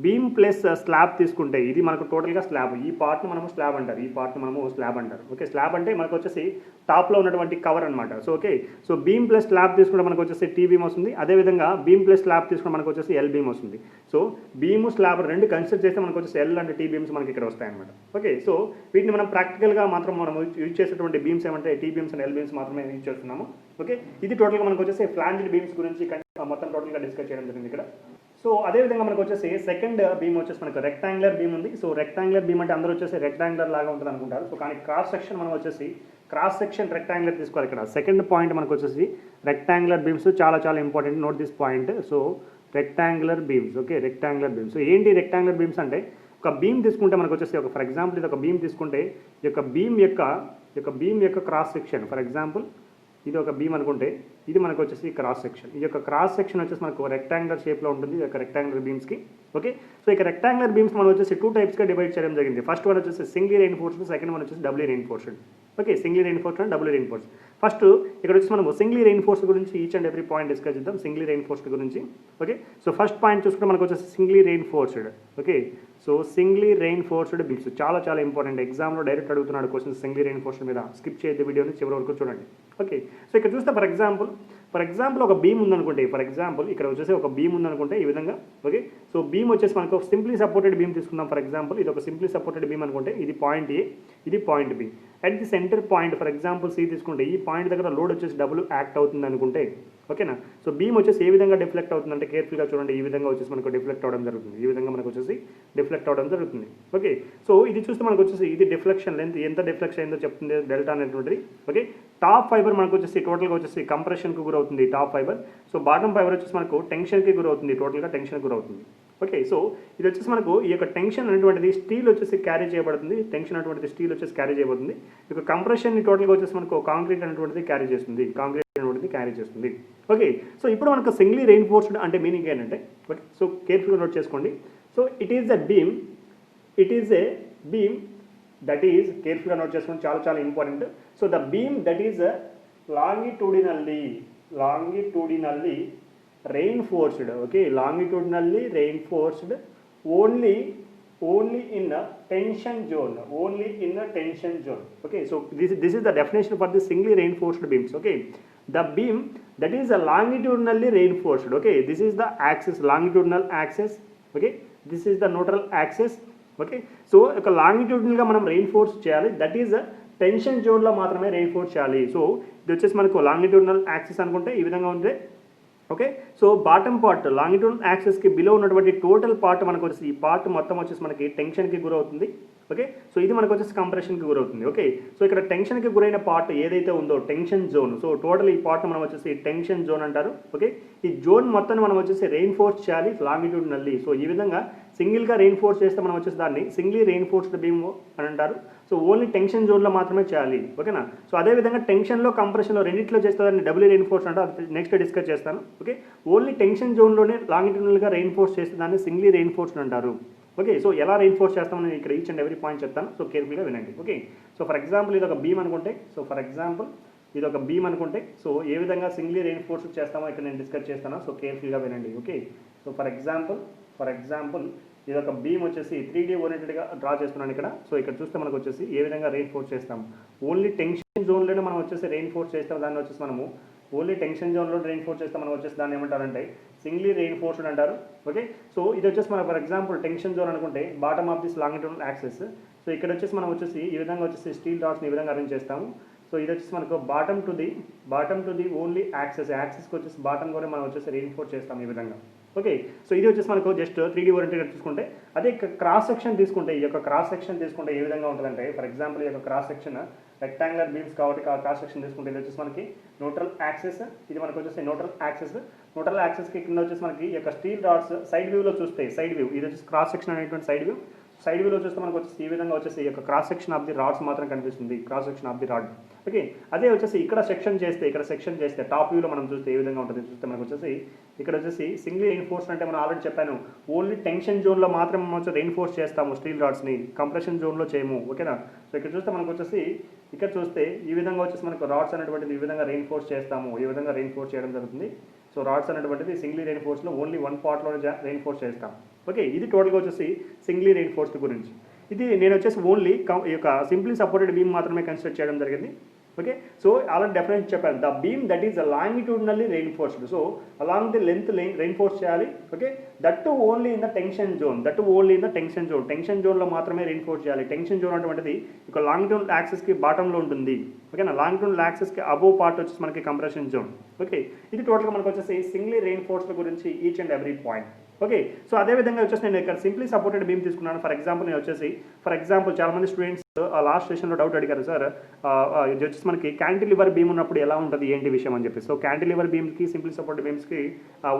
బీమ్ ప్లస్ స్లాబ్ తీసుకుంటే ఇది మనకు టోటల్గా స్లాబ్. ఈ పార్ట్ని మనము స్లాబ్ అంటారు. ఓకే, స్లాబ్ అంటే మనకు వచ్చేసి టాప్లో ఉన్నటువంటి కవర్ అనమాట. So okay, so beam plus slab తీసుకుంటే మనకు వచ్చేసి టీ బీమ్ వస్తుంది. అదేవిధంగా బీమ్ ప్లస్ స్లాబ్ తీసుకుంటే మనకు వచ్చేసి ఎల్ బీమ్ వస్తుంది. సో బీమ్ స్లాబ్ రెండు కన్సిడర్ చేస్తే మనకు వచ్చేసి ఎల్ అండ్ టీ బీమ్స్ మనకి ఇక్కడ వస్తాయి అనమాట. ఓకే, సో వీటిని మనం ప్రాక్టికల్గా మాత్రం మనం యూజ్ చేసేటువంటి బీమ్స్ ఏమంటే T beams and L beams మాత్రమే యూజ్ చేస్తున్నాము. ఓకే, ఇది టోటల్గా మనకు వచ్చేసి ఫ్లాంజ్డ్ బీమ్స్ గురించి మొత్తం టోటల్గా డిస్కస్ చేయడం జరిగింది ఇక్కడ. సో అదేవిధంగా మనకు వచ్చేసి సెకండ్ బీమ్ వచ్చేసి మనకు రెక్టాంగులర్ బీమ్ ఉంది. సో రెక్టాంగులర్ బీమ్ అంటే అందరూ వచ్చేసి రెక్టాంగులర్ లాగా ఉంటుంది అనుకుంటారు. సో కానీ క్రాస్ సెక్షన్ మనం వచ్చేసి క్రాస్ సెక్షన్ రెక్టాంగులర్ తీసుకోవాలి. ఇక్కడ సెకండ్ పాయింట్ మనకు వచ్చేసి రెక్టాంగులర్ బీమ్స్ చాలా చాలా important, note this point. So rectangular beams. Okay, rectangular beams. So ఏంటి రెక్టాంగులర్ బీమ్స్ అంటే ఒక బీమ్ తీసుకుంటే మనకు వచ్చేసి ఒక ఫర్ ఎగ్జాంపుల్ ఇది ఒక బీమ్ తీసుకుంటే ఈ యొక్క బీమ్ యొక్క క్రాస్ సెక్షన్ ఫర్ ఎగ్జాంపుల్ ఇది ఒక బీమ్ అనుకుంటే ఇది మనకు వచ్చేసి క్రాస్ సెక్షన్. ఈ యొక్క క్రాస్ సెక్షన్ వచ్చేసి మనకు రెక్టాంగులర్ షేప్లో ఉంటుంది ఈ యొక్క రెక్టాంగులర్ బీమ్స్కి. ఓకే, సో ఇక రెక్టాంగులర్ బీమ్స్ మనం వచ్చేసి 2 టైప్స్గా డివైడ్ చేయడం జరిగింది. ఫస్ట్ వన్ వచ్చేసి సింగిల్ రెయిన్ఫోర్స్డ్, సెకండ్ వన్ వచ్చేసి double reinforced. Okay, single reinforced and double reinforced. First ఇక్కడ వచ్చి మనం సింగిల్ రెయిన్ఫోర్స్డ్ గురించి each and every point discuss చేద్దాం. సింగిల్ రెయిన్ఫోర్స్డ్ గురించి. ఓకే, సో ఫస్ట్ పాయింట్ చూసుకుంటే మనకు వచ్చేసి single reinforced. Okay, so single reinforced beams చాలా చాలా ఇంపార్టెంట్. ఎగ్జామ్లో డైరెక్ట్ అడుగుతున్నాడు క్వశ్చన్ సింగిల్ రెయిన్ఫోర్స్డ్ మీద. స్కిప్ చేయొద్దు వీడియోని, చివరి వరకు చూడండి. ఓకే, సో ఇక్కడ చూస్తే ఫర్ ఎగ్జాంపుల్ ఒక బీమ్ ఉందనుకుంటే ఫర్ ఎగ్జాంపుల్ ఇక్కడ వచ్చేసి ఒక బీమ్ ఉందనుకుంటే ఈ విధంగా. ఓకే, సో బీమ్ వచ్చేసి మనకు సింప్లీ సపోర్టెడ్ బీమ్ తీసుకుందాం. ఫర్ ఎగ్జాంపుల్ ఇది ఒక సింప్లీ సపోర్టెడ్ బీమ్ అనుకుంటే ఇది పాయింట్ ఏ, ఇది point B. At the center point for example C తీసుకుంటే ఈ పాయింట్ దగ్గర లోడ్ వచ్చేసి డబుల్ యాక్ట్ అవుతుంది అనుకుంటే ఓకేనా. సో బీమ్ వచ్చేసి ఏ విధంగా డిఫ్లెక్ట్ అవుతుందంటే కేర్ఫుల్గా చూడండి, ఈ విధంగా వచ్చేసి మనకు డిఫ్లెక్ట్ అవడం జరుగుతుంది. ఈ విధంగా మనకు వచ్చేసి డిఫ్లెక్ట్ అవడం జరుగుతుంది. ఓకే, సో ఇది చూస్తే మనకు వచ్చేసి ఇది డిఫ్లెక్షన్ లెంత్ ఎంత డిఫ్లెక్షన్ అయిందో చెప్తుంది డెల్టా అనేటువంటిది. ఓకే, టాప్ ఫైబర్ మనకు వచ్చేసి టోటల్గా వచ్చేసి కంప్రెషన్కి గురవుతుంది top fibre. So bottom fibre వచ్చేసి మనకు టెన్షన్కి గురవుతుంది, టోటల్గా టెన్షన్కి గురవుతుంది. ఓకే, సో ఇది వచ్చేసి మనకు ఈ యొక్క టెన్షన్ అనేటువంటిది స్టీల్ వచ్చేసి క్యారీ చేయబడుతుంది, టెన్షన్ అనేటువంటిది స్టీల్ వచ్చేసి క్యారీ చేయబడుతుంది. ఈ యొక్క కంప్రెషన్ని టోటల్గా వచ్చేసి మనకు కాంక్రీట్ అనేటువంటిది క్యారీ చేస్తుంది, కాంక్రీట్ అనేటువంటిది క్యారీ చేస్తుంది. ఓకే, సో ఇప్పుడు మనకు సింగ్లీ రెయిన్ఫోర్స్డ్ అంటే మీనింగ్ ఏంటంటే, ఓకే, సో కేర్ఫుల్గా నోట్ చేసుకోండి. So it is a beam that is, కేర్ఫుల్గా నోట్ చేసుకోండి, చాలా చాలా important. So the beam that is longitudinally reinforced, okay, longitudinally reinforced only in a tension zone, okay. So this is the definition for the singly reinforced beams. Okay, the beam that is a longitudinally reinforced, okay, this is the axis, longitudinal axis, okay, this is the neutral axis, okay. So ఒక లాంగిట్యూడినల్ గా మనం రెయిన్ఫోర్స్ చేయాలి, దట్ ఈస్ టెన్షన్ జోన్ లో మాత్రమే రెయిన్ఫోర్స్ చేయాలి. సో ఇది వచ్చేసి మనకు లాంగిట్యూడినల్ యాక్సిస్ అనుకుంటే ఈ విధంగా ఉంటే, okay. So bottom part longitude యాక్సెస్కి బిలో ఉన్నటువంటి టోటల్ పార్ట్ మనకు వచ్చేసి ఈ పార్ట్ మొత్తం వచ్చేసి మనకి టెన్షన్కి గురవుతుంది. ఓకే, సో ఇది మనకు వచ్చేసి కంప్రెషన్కి గురవుతుంది. ఓకే, సో ఇక్కడ టెన్షన్కి గురైన పార్ట్ ఏదైతే ఉందో టెన్షన్ జోన్, సో టోటల్ ఈ పార్ట్ మనం వచ్చేసి టెన్షన్ జోన్ అంటారు. ఓకే, ఈ జోన్ మొత్తం మనం వచ్చేసి రెయిన్ఫోర్స్ చేయాలి లాంగిట్యూడ్నల్లీ. సో ఈ విధంగా సింగిల్గా రెయిన్ఫోర్స్ చేస్తే మనం వచ్చేసి దాన్ని సింగ్లీ రెయిన్ఫోర్స్డ్ బీమ్ అని అంటారు. సో ఓన్లీ టెన్షన్ జోన్లో మాత్రమే చేయాలి. ఓకేనా, సో అదేవిధంగా టెన్షన్లో కంప్రెషన్లో రెండింటిలో చేస్తే దాన్ని డబుల్ రెయిన్ఫోర్స్ అంటే అది నెక్స్ట్ డిస్కస్ చేస్తాను. ఓకే, ఓన్లీ టెన్షన్ జోన్లోనే లాంగిట్యూడ్నల్గా రెయిన్ఫోర్స్ చేస్తే దాన్ని సింగ్లీ రెయిన్ఫోర్స్డ్ అంటారు. ఓకే, సో ఎలా రెయిన్ఫోర్స్ చేస్తామని నేను ఇక్కడ ఈచ్ అండ్ ఎవ్రీ పాయింట్ చెప్తాను. సో కేర్ఫుల్గా వినండి. ఓకే, సో ఫర్ ఎగ్జాంపుల్ ఇది ఒక బీమ్ అనుకుంటే, సో ఏ విధంగా సింగ్లీ రెయిన్ఫోర్స్ చేస్తామో ఇక్కడ నేను డిస్కస్ చేస్తాను. సో కేర్ఫుల్గా వినండి. ఓకే, సో ఫర్ ఎగ్జాంపుల్ ఇది ఒక బీమ్ వచ్చేసి 3D ఓరియంటెడ్గా డ్రా చేస్తున్నాను ఇక్కడ. సో ఇక్కడ చూస్తే మనకు వచ్చేసి ఏ విధంగా రెయిన్ఫోర్స్ చేస్తాం, ఓన్లీ టెన్షన్ జోన్లోనే మనం వచ్చేసి రెయిన్ఫోర్స్ చేస్తాం. దాన్ని వచ్చేసి మనము ఓన్లీ టెన్షన్ జోన్లో రెయిన్ఫోర్స్ చేస్తాం, మనం వచ్చేసి దాన్ని ఏమంటారంటే సింగ్లీ రెయిన్ఫోర్స్డ్ అంటారు. ఓకే, సో ఇది వచ్చేసి మనం ఫర్ ఎగ్జాంపుల్ టెన్షన్ జోన్ అనుకుంటే bottom of this longitudinal access. So ఇక్కడ వచ్చేసి మనం వచ్చేసి ఈ విధంగా వచ్చేసి స్టీల్ డాట్స్ని ఈ విధంగా అరేంజ్ చేస్తాము. సో ఇది వచ్చేసి మనకు బాటమ్ టు ది ఓన్లీ యాక్సెస్కి వచ్చేసి బాటమ్ కూడా మనం వచ్చేసి రెయిన్ఫోర్స్ చేస్తాం ఈ విధంగా. ఓకే, సో ఇది వచ్చేసి మనకు జస్ట్ 3D ఓరియంటెడ్ చూసుకుంటే, అదే క్రాస్ సెక్షన్ తీసుకుంటే, ఈ యొక్క క్రాస్ సెక్షన్ తీసుకుంటే ఏ విధంగా ఉంటుందంటే, ఫర్ ఎగ్జాంపుల్ ఈ యొక్క క్రాస్ సెక్షన్ రెక్టాంగులర్ బీమ్స్ కాబట్టి క్రాస్ సెక్షన్ తీసుకుంటే ఇది వచ్చేసి మనకి న్యూట్రల్ యాక్సెస్, ఇది మనకు వచ్చేసి న్యూట్రల్ యాక్సెస్కి కింద వచ్చేసి మనకి ఈ యొక్క స్టీల్ రాడ్స్ సైడ్ వ్యూలో చూస్తే, సైడ్ వ్యూ ఇది వచ్చేసి క్రాస్ సెక్షన్ అనేటువంటి సైడ్ వ్యూలో చూస్తే మనకు వచ్చేసి ఈ విధంగా వచ్చేసి ఈ యొక్క cross section of the rods మాత్రం కనిపిస్తుంది, cross section of the rod. Okay, అదే వచ్చేసి ఇక్కడ సెక్షన్ చేస్తే టాప్ వ్యూలో మనం చూస్తే ఏ విధంగా ఉంటుంది చూస్తే మనకు వచ్చేసి ఇక్కడ వచ్చేసి సింగ్లీ రెయిన్ఫోర్స్ అంటే మనం ఆల్రెడీ చెప్పాను, ఓన్లీ టెన్షన్ జోన్లో మాత్రం మనం వచ్చి రెయిన్ఫోర్స్ చేస్తాము స్టీల్ రాడ్స్ని, కంప్రెషన్ జోన్లో చేయము. ఓకేనా, సో ఇక్కడ చూస్తే మనకు వచ్చేసి ఇక్కడ చూస్తే ఈ విధంగా వచ్చేసి మనకు రాడ్స్ అనేటువంటిది ఈ విధంగా రెయిన్ఫోర్స్ చేస్తాము, ఈ విధంగా రెయిన్ఫోర్స్ చేయడం జరుగుతుంది. సో రాడ్స్ అనేటువంటిది సింగ్లీ రెయిన్ఫోర్స్లో ఓన్లీ వన్ పార్ట్లోనే రెయిన్ఫోర్స్ చేస్తాం. ఓకే, ఇది టోటల్గా వచ్చేసి సింగ్లీ రెయిన్ఫోర్స్డ్ గురించి. ఇది నేను వచ్చేసి ఓన్లీ ఈ యొక్క సింప్లీ సపోర్టెడ్ బీమ్ మాత్రమే కన్సిడర్ చేయడం జరిగింది. ఓకే, సో ఆల్రెడీ డెఫినేషన్ చెప్పాను, the beam that is longitudinally reinforced. So along the length reinforce చేయాలి. Okay, that only in the tension zone, tension జోన్లో మాత్రమే రెయిన్ఫోర్స్ చేయాలి. టెన్షన్ జోన్ అటువంటిది ఇక లాంగిట్యూడ్ యాక్సెస్కి బాటంలో ఉంటుంది. ఓకేనా, లాంగిట్యూడ్ యాక్సెస్కి అబోవ్ పార్ట్ వచ్చేసి మనకి కంప్రెషన్ జోన్. ఓకే, ఇది టోటల్గా మనకు వచ్చేసి సింగ్లీ రెయిన్ఫోర్స్డ్ గురించి each and every point. Okay, so అదేవిధంగా వచ్చేసి నేను ఇక్కడ సింప్లీ సపోర్టెడ్ బీమ్ తీసుకున్నాను. ఫర్ ఎగ్జాంపుల్ చాలామంది స్టూడెంట్స్ లాస్ట్ సెషన్లో డౌట్ అడిగారు, సార్ ఇది వచ్చేసి మనకి క్యాంటిలివర్ బీమ్ ఉన్నప్పుడు ఎలా ఉంటుంది ఏంటి విషయం అని చెప్పి. సో క్యాంటిలివర్ బీమ్కి సింప్లీ సపోర్టెడ్ బీమ్స్కి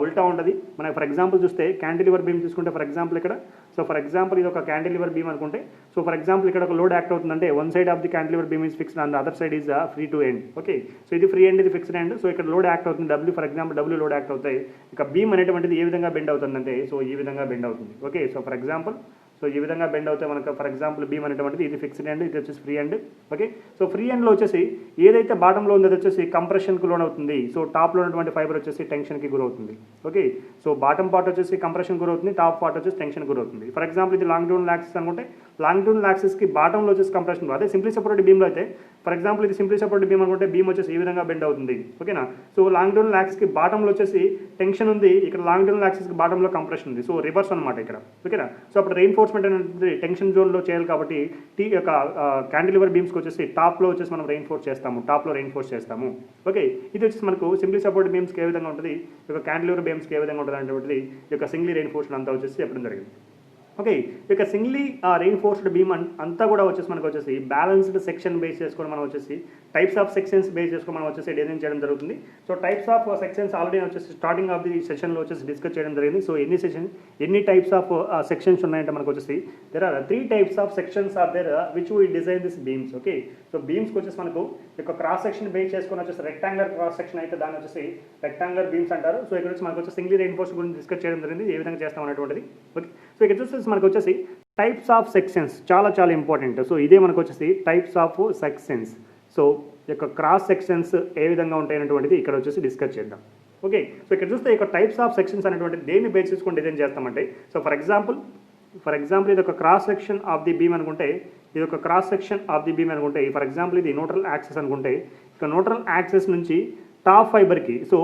ఉల్టా ఉంటుంది. మనకి ఫర్ ఎగ్జాంపుల్ చూస్తే క్యాంటిలివర్ బీమ్ తీసుకుంటే ఫర్ ఎగ్జాంపుల్ ఇక్కడ, సో ఫర్ ఎగ్జాంపుల్ ఇది ఒక క్యాంటిలివర్ బీమ్ అనుకుంటే, సో ఫర్ ఎగ్జాంపుల్ ఇక్కడ ఒక లోడ్ యాక్ట్ అవుతుందంటే one side of the cantilever beam is fixed and other side is free to end. Okay, so ఇది ఫ్రీ ఎండ్, ఇది ఫిక్స్డ్ ఎండ్. సో ఇక్కడ లోడ్ యాక్ట్ అవుతుంది W, for example W load act అవుతాయి. ఇక బీమ్ అనేటువంటిది ఏ విధంగా బెండ్ అవుతుందంటే, సో ఈ విధంగా బెండ్ అవుతుంది. Okay, so for example so ఈ విధంగా బెండ్ అవుతాయి మనకు. ఫర్ ఎగ్జాంపుల్ బీమ్ అనేటువంటిది ఇది ఫిక్స్డ్ ఎండ్, ఇది వచ్చేసి free end. Okay, so free ఎండ్లో వచ్చేసి ఏదైతే బాటంలో ఉందో అది వచ్చేసి కంప్రెషన్కి లోన్ అవుతుంది. సో టాప్లో ఉన్నటువంటి ఫైబర్ వచ్చేసి టెన్షన్కి గురవుతుంది. ఓకే, సో బాటమ్ పార్ట్ వచ్చేసి కంప్రెషన్ గురవుతుంది, టాప్ పార్ట్ వచ్చేసి టెన్షన్ గురవుతుంది. ఫర్ ఎగ్జాంపుల్ ఇది లాంగిట్యూడల్ యాక్సిస్ అనుకుంటే, లాంగిట్యూడల్ యాక్సిస్కి బాటంలో వచ్చేసి కంప్రెషన్. అదే సింప్లీ సపోర్టెడ్ బీమ్లో అయితే ఫర్ ఎగ్జాంపుల్ ఇది సింప్లీ సపోర్టెడ్ బీమ్ అనుకుంటే బీమ్ వచ్చేసి ఈ విధంగా బెండ్ అవుతుంది. ఓకేనా, సో లాంగిట్యూడల్ యాక్సిస్కి బాటంలో వచ్చేసి టెన్షన్ ఉంది, ఇక్కడ లాంగిట్యూడల్ యాక్సిస్కి బాటంలో కంప్రెషన్ ఉంది. సో రివర్స్ అనమాట ఇక్కడ. ఓకేనా, సో అప్పుడు రెయిన్ఫోర్స్మెంట్ అనేది టెన్షన్ జోన్లో చేయాలి కాబట్టి యొక్క క్యాంటిలివర్ బీమ్స్కి వచ్చేసి టాప్లో వచ్చేసి మనం టాప్లో రెయిన్ఫోర్స్ చేస్తాము. ఓకే, ఇది వచ్చేసి మనకు సింప్లీ సపోర్టెడ్ బీమ్స్కి ఏ విధంగా ఉంటుంది, ఈ యొక్క క్యాంటిలివర్ బీమ్స్కి ఏ విధంగా ఉంటుంది అనేటువంటిది ఈ యొక్క సింగ్లీ రెయిన్ఫోర్స్మెంట్ అంతా వచ్చేసి చెప్పడం జరిగింది. ఓకే, ఇక సింగ్లీ రెయిన్ఫోర్స్డ్ బీమ్ అంతా కూడా వచ్చేసి మనకు వచ్చేసి బ్యాలెన్స్డ్ సెక్షన్ బేస్ చేసుకొని మనం వచ్చేసి టైప్స్ ఆఫ్ సెక్షన్స్ బేస్ చేసుకొని మనం వచ్చేసి డిజైన్ చేయడం జరుగుతుంది. So types of sections already వచ్చేసి స్టార్టింగ్ ఆఫ్ ది సెషన్లో వచ్చేసి డిస్కస్ చేయడం జరిగింది. సో ఎన్ని టైప్స్ ఆఫ్ సెక్షన్స్ ఉన్నాయంటే మనకు వచ్చేసి there are 3 types of sections are there which we design this beams. Okay, so బీమ్స్కి వచ్చేసి మనకు ఒక క్రాస్ సెక్షన్ బేస్ చేసుకొని వచ్చేసి రెక్టాంగులర్ క్రాస్ సెక్షన్ అయితే దాన్ని వచ్చేసి రెక్టాంగులర్ బీమ్స్ అంటారు. సో ఇక్కడ వచ్చి మనకు వచ్చి సింగ్లీ రెయిన్ఫోర్స్ గురించి డిస్కస్ చేయడం జరిగింది, ఏ విధంగా చేస్తాం అనేటువంటిది. ఓకే, సో ఇక్కడ చూస్తే మనకు వచ్చేసి టైప్స్ ఆఫ్ సెక్షన్స్ చాలా చాలా ఇంపార్టెంట్. సో ఇదే మనకు వచ్చేసి టైప్స్ ఆఫ్ సెక్షన్స్. సో యొక్క క్రాస్ సెక్షన్స్ ఏ విధంగా ఉంటాయి అనేటువంటిది ఇక్కడ వచ్చేసి డిస్కస్ చేద్దాం. ఓకే, సో ఇక్కడ చూస్తే ఇక టైప్స్ ఆఫ్ సెక్షన్స్ అనేటువంటి దేన్ని బేస్ చేసుకొని డిజైన్ చేస్తామంటే, సో ఫర్ ఎగ్జాంపుల్ ఇది ఒక cross section of the beam అనుకుంటే, ఇది ఒక cross section of the beam అనుకుంటే, ఫర్ ఎగ్జాంపుల్ ఇది న్యూట్రల్ యాక్సెస్ అనుకుంటే, ఇక న్యూట్రల్ యాక్సెస్ నుంచి టాప్ ఫైబర్కి, so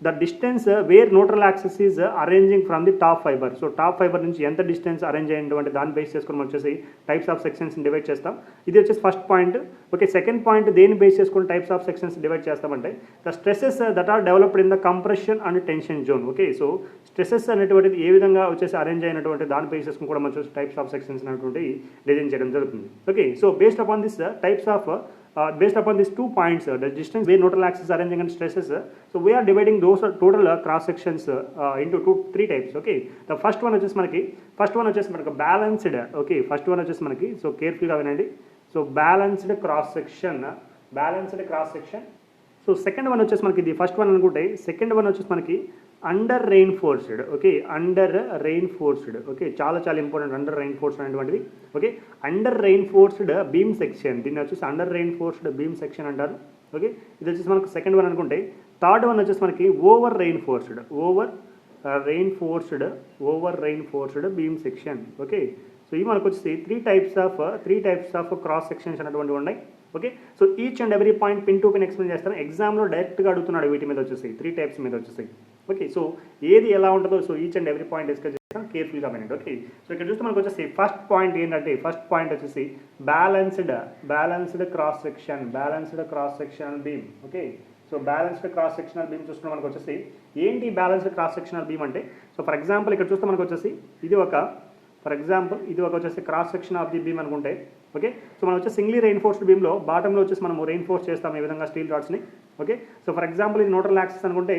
the distance where neutral axis is arranging from the top fibre. So top fibre నుంచి ఎంత డిస్టెన్స్ అరేంజ్ అయినటువంటి దాన్ని బేస్ చేసుకొని వచ్చేసి టైప్స్ ఆఫ్ సెక్షన్స్ డివైడ్ చేస్తాం. ఇది వచ్చేసి first point. Okay, second point దేని బేస్ చేసుకొని టైప్స్ ఆఫ్ సెక్షన్స్ డివైడ్ చేస్తామంటే the stresses that are developed in the compression and tension zone. Okay, so stresses అనేటువంటిది ఏ విధంగా వచ్చేసి అరేంజ్ అయినటువంటి దాని బేస్ చేసుకుని కూడా మనం వచ్చేసి టైప్స్ ఆఫ్ సెక్షన్స్ అనేటువంటి డిజైన్ చేయడం జరుగుతుంది. Okay, so based upon this types of based upon these 2 points, the distance where neutral axis arranging and stresses, so we are dividing those total cross sections into 3 types. Okay, the first one వచ్చేసి మనకి balanced. Okay, first one వచ్చేసి మనకి, so carefully గా వినండి, so balanced cross section. So second one వచ్చేసి మనకి, ఇది ఫస్ట్ వన్ అనుకుంటే, సెకండ్ వన్ వచ్చేసి మనకి under reinforced. Okay, under reinforced. Okay, చాలా చాలా ఇంపార్టెంట్ అండర్ రెయిన్ఫోర్స్డ్ అనేటువంటిది. Okay, under reinforced beam section, దీన్ని వచ్చేసి అండర్ రెయిన్ఫోర్స్డ్ బీమ్ సెక్షన్ అంటారు. ఓకే, ఇది వచ్చేసి మనకు సెకండ్ వన్ అనుకుంటే, థర్డ్ వన్ వచ్చేసి మనకి over reinforced beam section. Okay, so ఇవి మనకు వచ్చేసి three types of cross sections అనేటువంటివి ఉన్నాయి. Okay, so each and every point pin to pin explain చేస్తాను. ఎగ్జామ్లో డైరెక్ట్గా అడుగుతున్నాడు వీటి మీద వచ్చేసి 3 టైప్స్ మీద వచ్చేసి. ఓకే, సో ఏది ఎలా ఉంటుందో so each and every point discuss చేస్తాను, కేర్ఫుల్గా వినండి. ఓకే, సో ఇక్కడ చూస్తే మనకు వచ్చేసి ఫస్ట్ పాయింట్ ఏంటంటే, ఫస్ట్ పాయింట్ వచ్చేసి balanced cross section beam. Okay, so balanced cross sectional beam చూసుకున్న మనకు వచ్చేసి ఏంటి బ్యాలెన్స్డ్ క్రాస్ సెక్షనల్ బీమ్ అంటే, సో ఫర్ ఎగ్జాంపుల్ ఇక్కడ చూస్తే మనకు వచ్చేసి ఇది ఒక వచ్చేసి cross section of the beam అనుకుంటే. ఓకే, సో మనం వచ్చేసి సింగ్లీ రెయిన్ఫోర్స్డ్ బీమ్లో బాటంలో వచ్చేసి మనం రెయిన్ఫోర్స్ చేస్తాం ఈ విధంగా స్టీల్ రాడ్స్ని. ఓకే, సో ఫర్ ఎగ్జాంపుల్ ఇది న్యూట్రల్ యాక్సెస్ అనుకుంటే,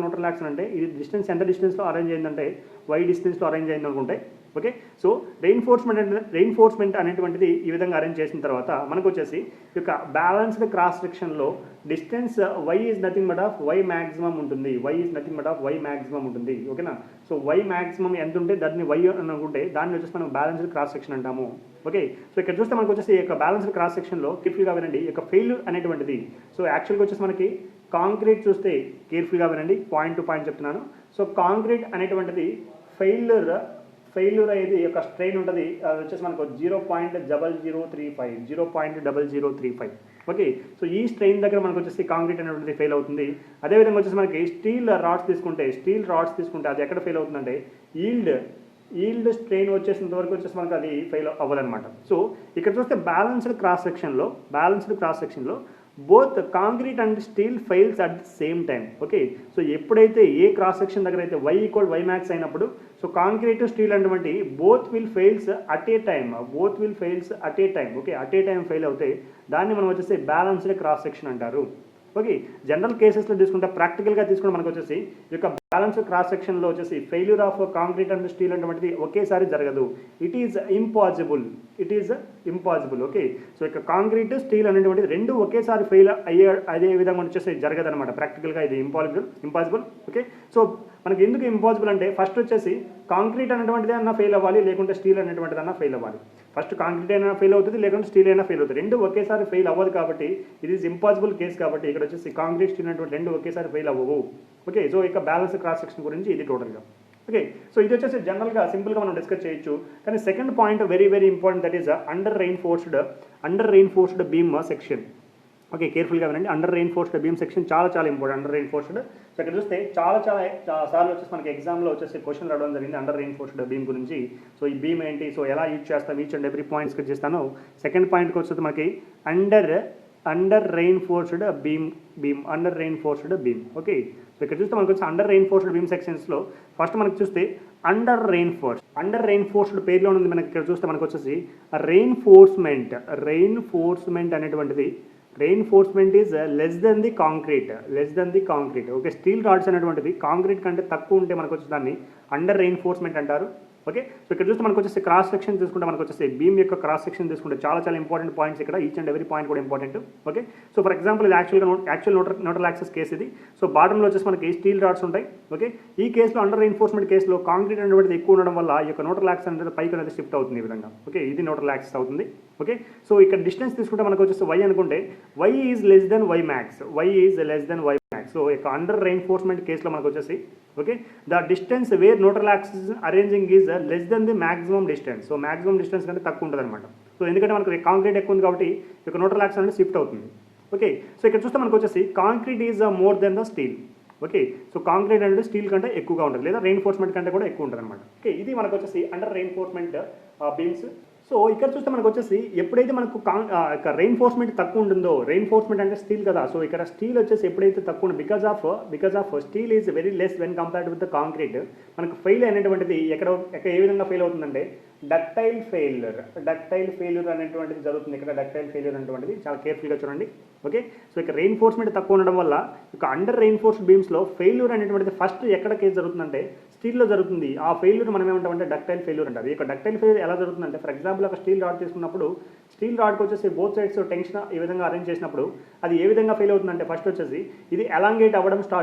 న్యూట్రల్ యాక్సెస్ అంటే ఇది డిస్టెన్స్ ఎంత డిస్టెన్స్లో అరేంజ్ అయిందంటే వై డిస్టెన్స్లో అరేంజ్ అయింది అనుకుంటే. ఓకే, సో రెయిన్ఫోర్స్మెంట్ అనేటువంటిది ఈ విధంగా అరేంజ్ చేసిన తర్వాత మనకు వచ్చేసి ఈ యొక్క బ్యాలెన్స్డ్ క్రాస్ సెక్షన్లో distance y is nothing but of y maximum ఉంటుంది. ఓకేనా, సో వై మ్యాక్సిమం ఎంత ఉంటే దాన్ని వై అనుకుంటే దాన్ని వచ్చేసి మనం బ్యాలెన్స్డ్ క్రాస్ సెక్షన్ అంటాము. ఓకే, సో ఇక్కడ చూస్తే మనకు వచ్చేసి ఈ యొక్క బ్యాలెన్స్డ్ క్రాస్ సెక్షన్లో కేర్ఫుల్గా వినండి, ఈ యొక్క ఫెయిల్యూర్ అనేటువంటిది, సో యాక్చువల్గా వచ్చేసి మనకి కాంక్రీట్ చూస్తే కేర్ఫుల్గా వినండి, పాయింట్ టు పాయింట్ చెప్తున్నాను. సో కాంక్రీట్ అనేటువంటిది ఫెయిల్యూర్ అయ్యేది యొక్క స్ట్రెయిన్ ఉంటుంది, అది వచ్చేసి మనకు 0.0035. ఓకే, సో ఈ స్ట్రెయిన్ దగ్గర మనకు వచ్చేసి కాంక్రీట్ అనేటువంటిది ఫెయిల్ అవుతుంది. అదేవిధంగా వచ్చేసి మనకి స్టీల్ రాడ్స్ తీసుకుంటే అది ఎక్కడ ఫెయిల్ అవుతుందంటే ఈల్డ్ స్ట్రెయిన్ వచ్చేసినంత వరకు వచ్చేసి మనకు అది ఫెయిల్ అవ్వాలన్నమాట. సో ఇక్కడ చూస్తే బ్యాలెన్స్డ్ క్రాస్ సెక్షన్లో both concrete and steel fails at the same time. Okay, so ఎప్పుడైతే ఏ క్రాస్ సెక్షన్ దగ్గర అయితే y = y max అయినప్పుడు, సో కాంక్రీట్ స్టీల్ అటువంటి both will fails at a time. Okay, at a time fail అవుతాయి, దాన్ని మనం వచ్చేసి బ్యాలెన్స్డ్ క్రాస్ సెక్షన్ అంటారు. ఓకే, జనరల్ కేసెస్లో తీసుకుంటే, ప్రాక్టికల్గా తీసుకుంటే మనకు వచ్చేసి ఈ యొక్క బ్యాలెన్స్డ్ క్రాస్ సెక్షన్లో వచ్చేసి failure of concrete and steel అనేటువంటిది ఒకేసారి జరగదు. It is impossible. Okay, so ఇక కాంక్రీట్ స్టీల్ అనేటువంటిది రెండు ఒకేసారి ఫెయిల్ అదే విధంగా వచ్చేసి జరగదనమాట. ప్రాక్టికల్గా ఇది ఇంపాసిబుల్. ఓకే, సో మనకి ఎందుకు ఇంపాసిబుల్ అంటే, ఫస్ట్ వచ్చేసి కాంక్రీట్ అనేటువంటిది అన్నా ఫెయిల్ అవ్వాలి, లేకుంటే స్టీల్ అనేటువంటిది అన్నా ఫెయిల్ అవ్వాలి. ఫస్ట్ కాంక్రీట్ అయినా ఫెయిల్ అవుతుంది, లేకుంటే స్టీల్ అయినా ఫెయిల్ అవుతుంది. రెండు ఒకేసారి ఫెయిల్ అవ్వదు కాబట్టి ఇది ఈజ్ ఇంపాసిబుల్ కేసు. కాబట్టి ఇక్కడ వచ్చేసి కాంక్రీట్ స్టీల్ అనేటువంటి రెండు ఒకేసారి ఫెయిల్ అవ్వవు. ఓకే, సో ఇక బ్యాలెన్స్ క్రాస్ సెక్షన్ గురించి ఇది టోటల్గా. ఓకే, సో ఇది వచ్చేసి జనరల్గా సింపుల్గా మనం డిస్కస్ చేయొచ్చు. కానీ second point very important, that is under reinforced beam section. Okay, కేర్ఫుల్గా వినండి, అండర్ రెయిన్ఫోర్స్డ్ బీమ్ సెక్షన్ చాలా ఇంపార్టెంట్. అండర్ రెయిన్ఫోర్స్డ్, సో ఇక్కడ చూస్తే చాలా సార్లు వచ్చేసి మనకి ఎగ్జామ్లో వచ్చేసి క్వశ్చన్ రావడం జరిగింది అండర్ రెయిన్ఫోర్స్డ్ బీమ్ గురించి. సో ఈ బీమ్ ఏంటి, సో ఎలా యూజ్ చేస్తాం, each and every point discuss చేస్తాను. సెకండ్ పాయింట్కి వచ్చేసి మనకి under reinforced beam. Okay, so ఇక్కడ చూస్తే మనకు వచ్చి అండర్ రెయిన్ఫోర్స్డ్ బీమ్ సెక్షన్స్లో ఫస్ట్ మనకు చూస్తే అండర్ రెయిన్ఫోర్స్డ్ పేరులో ఉంది మనకి. ఇక్కడ చూస్తే మనకు వచ్చేసి రెయిన్ఫోర్స్మెంట్ అనేటువంటిది reinforcement is less than the concrete. Okay, steel rods అనేటువంటిది కాంక్రీట్ కంటే తక్కువ ఉంటే మనకు వచ్చి దాన్ని అండర్ రెయిన్ఫోర్స్మెంట్ అంటారు. ఓకే, సో ఇక్కడ చూస్తే మనకు వచ్చేసి క్రాస్ సెక్షన్ తీసుకుంటే మనకు వచ్చేసి బీమ్ యొక్క క్రాస్ సెక్షన్ తీసుకుంటే చాలా ఇంపార్టెంట్ పాయింట్స్ ఇక్కడ. ఈచ్ అండ్ ఎవరీ పాయింట్ కూడా important. Okay, so for example ఇది యాక్చువల్ న్యూట్రల్ యాక్సెస్ కేసు ఇది. సో బాటంలో వచ్చేసి మనకి స్టీల్ రాడ్స్ ఉంటాయి. ఓకే, ఈ కేసులో అండర్ రెయిన్ఫోర్స్మెంట్ కేసులో కాంక్రీట్ అనేటువంటిది ఎక్కువ ఉండడం వల్ల ఈ యొక్క న్యూట్రల్ యాక్సెస్ అనేది పైకి అనేది షిఫ్ట్ అవుతుంది ఈ విధంగా. ఓకే, ఇది న్యూట్రల్ యాక్సెస్ అవుతుంది. ఓకే, సో ఇక్కడ డిస్టెన్స్ తీసుకుంటే మనకు వచ్చేసి y అనుకుంటే y is less than y max. So ఇక అండర్ రెయిన్ఫోర్స్మెంట్ కేసులో మనకు వచ్చేసి okay the distance where neutral axis arranging is less than the maximum distance. So maximum distance కంటే తక్కువ ఉంటుంది అనమాట. సో ఎందుకంటే మనకు కాంక్రీట్ ఎక్కువ ఉంది కాబట్టి ఇక న్యూట్రల్ యాక్సిస్ అనేది షిఫ్ట్ అవుతుంది. ఓకే, సో ఇక్కడ చూస్తే మనకు వచ్చేసి concrete is more than the steel. Okay, so concrete అంటే స్టీల్ కంటే ఎక్కువగా ఉంటుంది లేదా రెయిన్ఫోర్స్మెంట్ కంటే కూడా ఎక్కువ ఉంటుంది అనమాట. ఓకే, ఇది మనకు వచ్చేసి అండర్ రెయిన్ఫోర్స్మెంట్ బీమ్స్. సో ఇక్కడ చూస్తే మనకు వచ్చేసి ఎప్పుడైతే మనకు రెయిన్ఫోర్స్మెంట్ తక్కువ ఉంటుందో, రెయిన్ఫోర్స్మెంట్ అంటే స్టీల్ కదా, సో ఇక్కడ స్టీల్ వచ్చేసి ఎప్పుడైతే తక్కువ ఉంటుంది because of steel is very less when compared with the concrete. మనకు ఫెయిల్ అనేటువంటిది ఏ విధంగా ఫెయిల్ అవుతుందంటే డక్టైల్ ఫెయిల్యూర్ అనేటువంటిది జరుగుతుంది. ఇక్కడ డక్టైల్ ఫెయిల్యూర్ అనేటువంటిది చాలా కేర్ఫుల్గా చూడండి. ఓకే, సో ఇక్కడ రెయిన్ఫోర్స్మెంట్ తక్కువ ఉండడం వల్ల ఇక అండర్ రెయిన్ఫోర్స్డ్ బీమ్స్లో ఫెయిల్యూర్ అనేటువంటిది ఫస్ట్ ఎక్కడ కేసు జరుగుతుందంటే స్టీల్లో జరుగుతుంది. ఆ ఫెయిల్యూర్ మనం ఏమంటామంటే డక్టైల్ ఫెయిల్యూర్ అంటారు. ఇక డక్టైల్ ఫెయిల్యూర్ ఎలా జరుగుతుందంటే ఫర్ ఎగ్జాంపుల్ ఒక స్టీల్ రాడ్ తీసుకున్నప్పుడు స్టీల్ రాడ్కి వచ్చేసి బోత్ సైడ్స్ టెన్షన్ ఈ విధంగా అరేంజ్ చేసినప్పుడు అది ఏ విధంగా ఫెయిల్ అవుతుందంటే ఫస్ట్ వచ్చేసి ఇది ఎలాంగేట్ అవ్వడం స్టార్ట్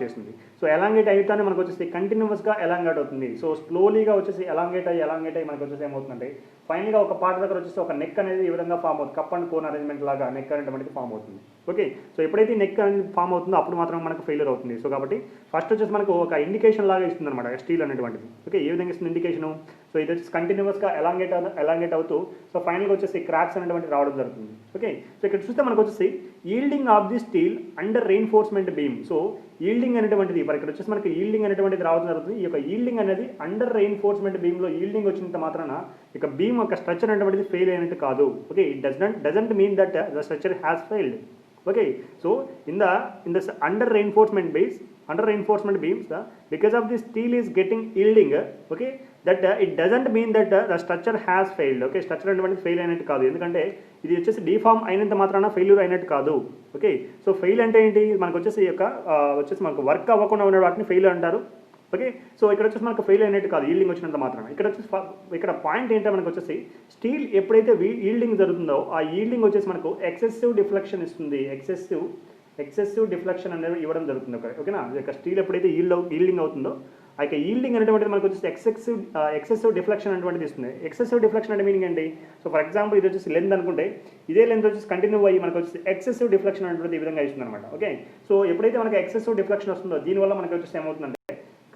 చేస్తుంది. సో ఎలాంగేట్ అయితేనే మనకు వచ్చేసి కంటిన్యూస్గా ఎలాంగేట్ అవుతుంది. సో స్లోలీగా వచ్చేసి ఎలాంగేట్ అయ్యి మనకు వచ్చేసి ఏమవుతుందంటే ఫైనల్గా ఒక పార్ట్ దగ్గర వచ్చేసి ఒక నెక్ అనేది ఈ విధంగా ఫామ్ అవుతుంది. కప్ అండ్ కోన్ అరేంజ్మెంట్ లాగా నెక్ అనేటువంటిది ఫామ్ అవుతుంది. ఓకే, సో ఎప్పుడైతే నెక్ అనేది ఫామ్ అవుతుందో అప్పుడు మాత్రం మనకు ఫెయిల్యూర్ అవుతుంది. సో కాబట్టి ఫస్ట్ వచ్చేసి మనకు ఒక ఇండికేషన్ లాగా ఇస్తుంది అనమాట స్టీల్ అనేటువంటిది. ఓకే, ఏ విధంగా ఇస్తుంది ఇండికేషను? సో ఇది వచ్చేసి కంటిన్యూస్గా ఎలాంగేట్ అవుతూ సో ఫైనల్గా వచ్చేసి క్రాక్స్ అనేటువంటి రావడం జరుగుతుంది. ఓకే, సో ఇక్కడ చూస్తే మనకు వచ్చేసి yielding of the steel under reinforcement beam. So yielding అనేటువంటిది ఇక్కడ వచ్చేసి మనకి ఈల్డింగ్ అనేటువంటిది రావడం జరుగుతుంది. ఈ యొక్క ఈల్డింగ్ అనేది అండర్ రెయిన్ఫోర్స్మెంట్ బీమ్లో ఈల్డింగ్ వచ్చినంత మాత్రాన ఇక బీమ్ యొక్క స్ట్రక్చర్ అనేటువంటిది ఫెయిల్ అయినట్టు కాదు. Okay, it doesn't mean that the structure has failed. Okay, so in the under reinforcement beams because of the steel is getting yielding, okay, that it doesn't mean that the structure has failed. Okay, structure అనేటువంటి ఫెయిల్ అయినట్టు కాదు, ఎందుకంటే ఇది వచ్చేసి డిఫార్మ్ అయినంత మాత్రాన ఫెయిల్యూర్ అయినట్టు కాదు. ఓకే, సో ఫెయిల్ అంటే ఏంటి? మనకు వచ్చేసి మనకు వర్క్ అవ్వకుండా ఉన్న వాటిని ఫెయిల్ అంటారు. ఓకే, సో ఇక్కడ వచ్చేసి మనకు ఫెయిల్ అయినట్టు కాదు ఈల్డింగ్ వచ్చినంత మాత్రం. ఇక్కడ పాయింట్ ఏంటంటే మనకు వచ్చేసి స్టీల్ ఎప్పుడైతే ఈల్డింగ్ జరుగుతుందో ఆ ఈల్డింగ్ వచ్చేసి మనకు ఎక్సెసివ్ డిఫ్లెక్షన్ ఇస్తుంది. ఎక్సెసివ్ డిఫ్లెక్షన్ అనేది ఇవ్వడం జరుగుతుంది. ఓకేనా, ఇక స్టీల్ ఎప్పుడైతే ఈల్డింగ్ అవుతుందో ఆ యొక్క ఈల్డింగ్ అనేటువంటిది మనకు వచ్చేసి ఎక్సెసివ్ డిఫ్లెక్షన్ అనేటువంటిది ఇస్తుంది. ఎక్సెసివ్ డిఫ్లెక్షన్ అంటే మీనింగ్ ఏంటి? సో ఫర్ ఎగ్జాంపుల్ ఇది వచ్చేసి లెంత్ అనుకుంటే ఇదే లెంత్ వచ్చేసి కంటిన్యూ అయ్యి మనకు వచ్చేసి ఎక్సెసివ్ డిఫ్లెక్షన్ అనేటువంటిది ఈ విధంగా ఇస్తుంది అనమాట. ఓకే, సో ఎప్పుడైతే మనకి ఎక్సెసివ్ డిఫ్లెక్షన్ వస్తుందో దీనివల్ల మనకి వచ్చేసి ఏమవుతుందంటే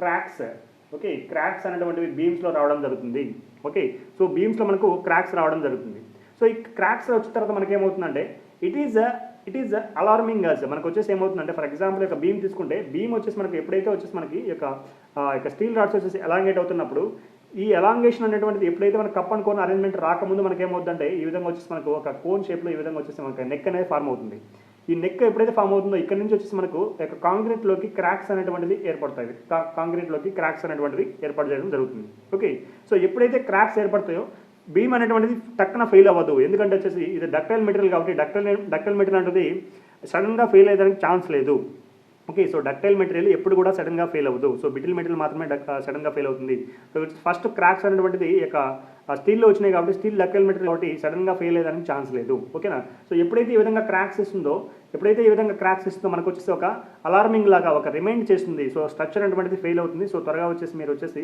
క్రాక్స్ అనేటువంటివి బీమ్స్లో రావడం జరుగుతుంది. ఓకే, సో బీమ్స్లో మనకు క్రాక్స్ రావడం జరుగుతుంది. సో ఈ క్రాక్స్ వచ్చిన తర్వాత మనకి ఏమవుతుందంటే ఇట్ ఈజ్ అలార్మింగ్ అస్. మనకు వచ్చేసి ఏమవుతుందంటే ఫర్ ఎగ్జాంపుల్ ఒక బీమ్ తీసుకుంటే బీమ్ వచ్చేసి మనకి ఎప్పుడైతే వచ్చేసి మనకి ఈ యొక్క స్టీల్ రాడ్స్ వచ్చేసి ఎలాంగేట్ అవుతున్నప్పుడు ఈ ఎలాంగేషన్ అనేటువంటిది ఎప్పుడైతే మనకు కప్ అండ్ కోన్ అరేంజ్మెంట్ రాకముందు మనకి ఏమవుతుందంటే ఈ విధంగా వచ్చేసి మనకు ఒక కోన్ షేప్లో ఈ విధంగా వచ్చేసి మనకి నెక్ అనేది ఫార్మ్ అవుతుంది. ఈ నెక్ ఎప్పుడైతే ఫామ్ అవుతుందో ఇక్కడ నుంచి వచ్చేసి మనకు కాంక్రీట్లోకి క్రాక్స్ అనేటువంటిది ఏర్పడతాయి. క్రాక్స్ అనేటువంటిది ఏర్పాటు చేయడం జరుగుతుంది. ఓకే, సో ఎప్పుడైతే క్రాక్స్ ఏర్పడతాయో బీమ్ అనేటువంటిది టక్కున ఫెయిల్ అవ్వదు, ఎందుకంటే వచ్చేసి ఇది డక్టైల్ మెటీరియల్ కాబట్టి డక్టైల్ మెటీరియల్ అనేది సడన్గా ఫెయిల్ అయ్యేదానికి ఛాన్స్ లేదు. ఓకే, సో డక్టైల్ మెటీరియల్ ఎప్పుడు కూడా సడన్గా ఫెయిల్ అవ్వదు. సో బిటిల్ మెటీరియల్ మాత్రమే సడన్గా ఫెయిల్ అవుతుంది. సో ఫస్ట్ క్రాక్స్ అనేటువంటిది స్టీల్లో వచ్చినాయి కాబట్టి స్టీల్ డక్టైల్ మెటీరియల్ కాబట్టి సడన్గా ఫెయిల్ అయ్యేదానికి ఛాన్స్ లేదు. ఓకేనా, సో ఎప్పుడైతే ఈ విధంగా క్రాక్స్ ఇస్తుందో మనకు వచ్చేసి ఒక అలార్మింగ్ లాగా ఒక రిమైండ్ చేస్తుంది. సో స్ట్రక్చర్ అనేటువంటిది ఫెయిల్ అవుతుంది, సో త్వరగా వచ్చేసి మీరు వచ్చేసి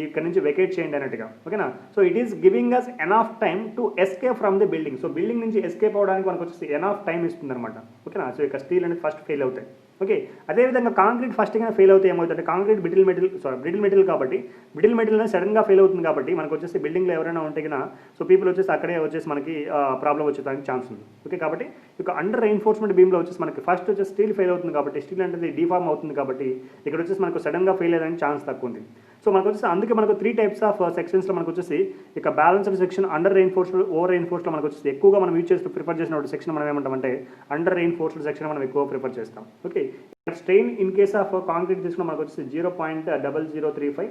ఇక్కడ నుంచి వెకేట్ చేయండి అన్నట్టుగా. ఓకేనా, so it is giving us enough time to escape from the building. So building నుంచి ఎస్కేప్ అవ్వడానికి మనకు వచ్చేసి ఎనఫ్ టైం ఇస్తుంది అనమాట. ఓకేనా, సో ఇక స్టీల్ అనేది ఫస్ట్ ఫెయిల్ అవుతాయి. ఓకే, అదేవిధంగా కాంక్రీట్ ఫస్ట్గా ఫెయిల్ అవుతాయి ఏమవుతుందంటే కాంక్రీట్ బ్రిటిల్ మెటీరియల్ కాబట్టి బ్రిటిల్ మెటీరియల్ సడన్గా ఫెయిల్ అవుతుంది కాబట్టి మనకు వచ్చేసి బిల్డింగ్లో ఎవరైనా ఉంటే కన్నా సో పీపుల్ వచ్చేసి అక్కడే వచ్చేసి మనకి ప్రాబ్లం వచ్చేదానికి ఛాన్స్ ఉంది. ఓకే, కాబట్టి ఇక అండర్ రెయిన్ఫోర్స్మెంట్ బీమ్లో వచ్చేసి మనకి ఫస్ట్ వచ్చేసి స్టీల్ ఫెయిల్ అవుతుంది కాబట్టి స్టీల్ అనేది డిఫార్మ్ అవుతుంది కాబట్టి ఇక్కడ వచ్చేసి మనకు సడన్గా ఫెయిల్ అయ్యేదానికి ఛాన్స్ తక్కువ ఉంది. సో మనకు వచ్చేసి అందుకే మనకు 3 టైప్స్ ఆఫ్ సెక్షన్స్లో మనకు వచ్చేసి ఇక balanced section, under reinforced, over రెయిన్ఫోర్స్డ్లో మనకు వచ్చేసి ఎక్కువగా మనం యూజ్ చేస్తూ ప్రిఫర్ చేసిన సెక్షన్ మనం ఏమంటామంటే అండర్ రెయిన్ఫోర్స్డ్ సెక్షన్ మనం ఎక్కువ ప్రిఫర్ చేస్తాం. Okay, strain in case of concrete తీసుకున్న మనకు వచ్చేసి 0.0035.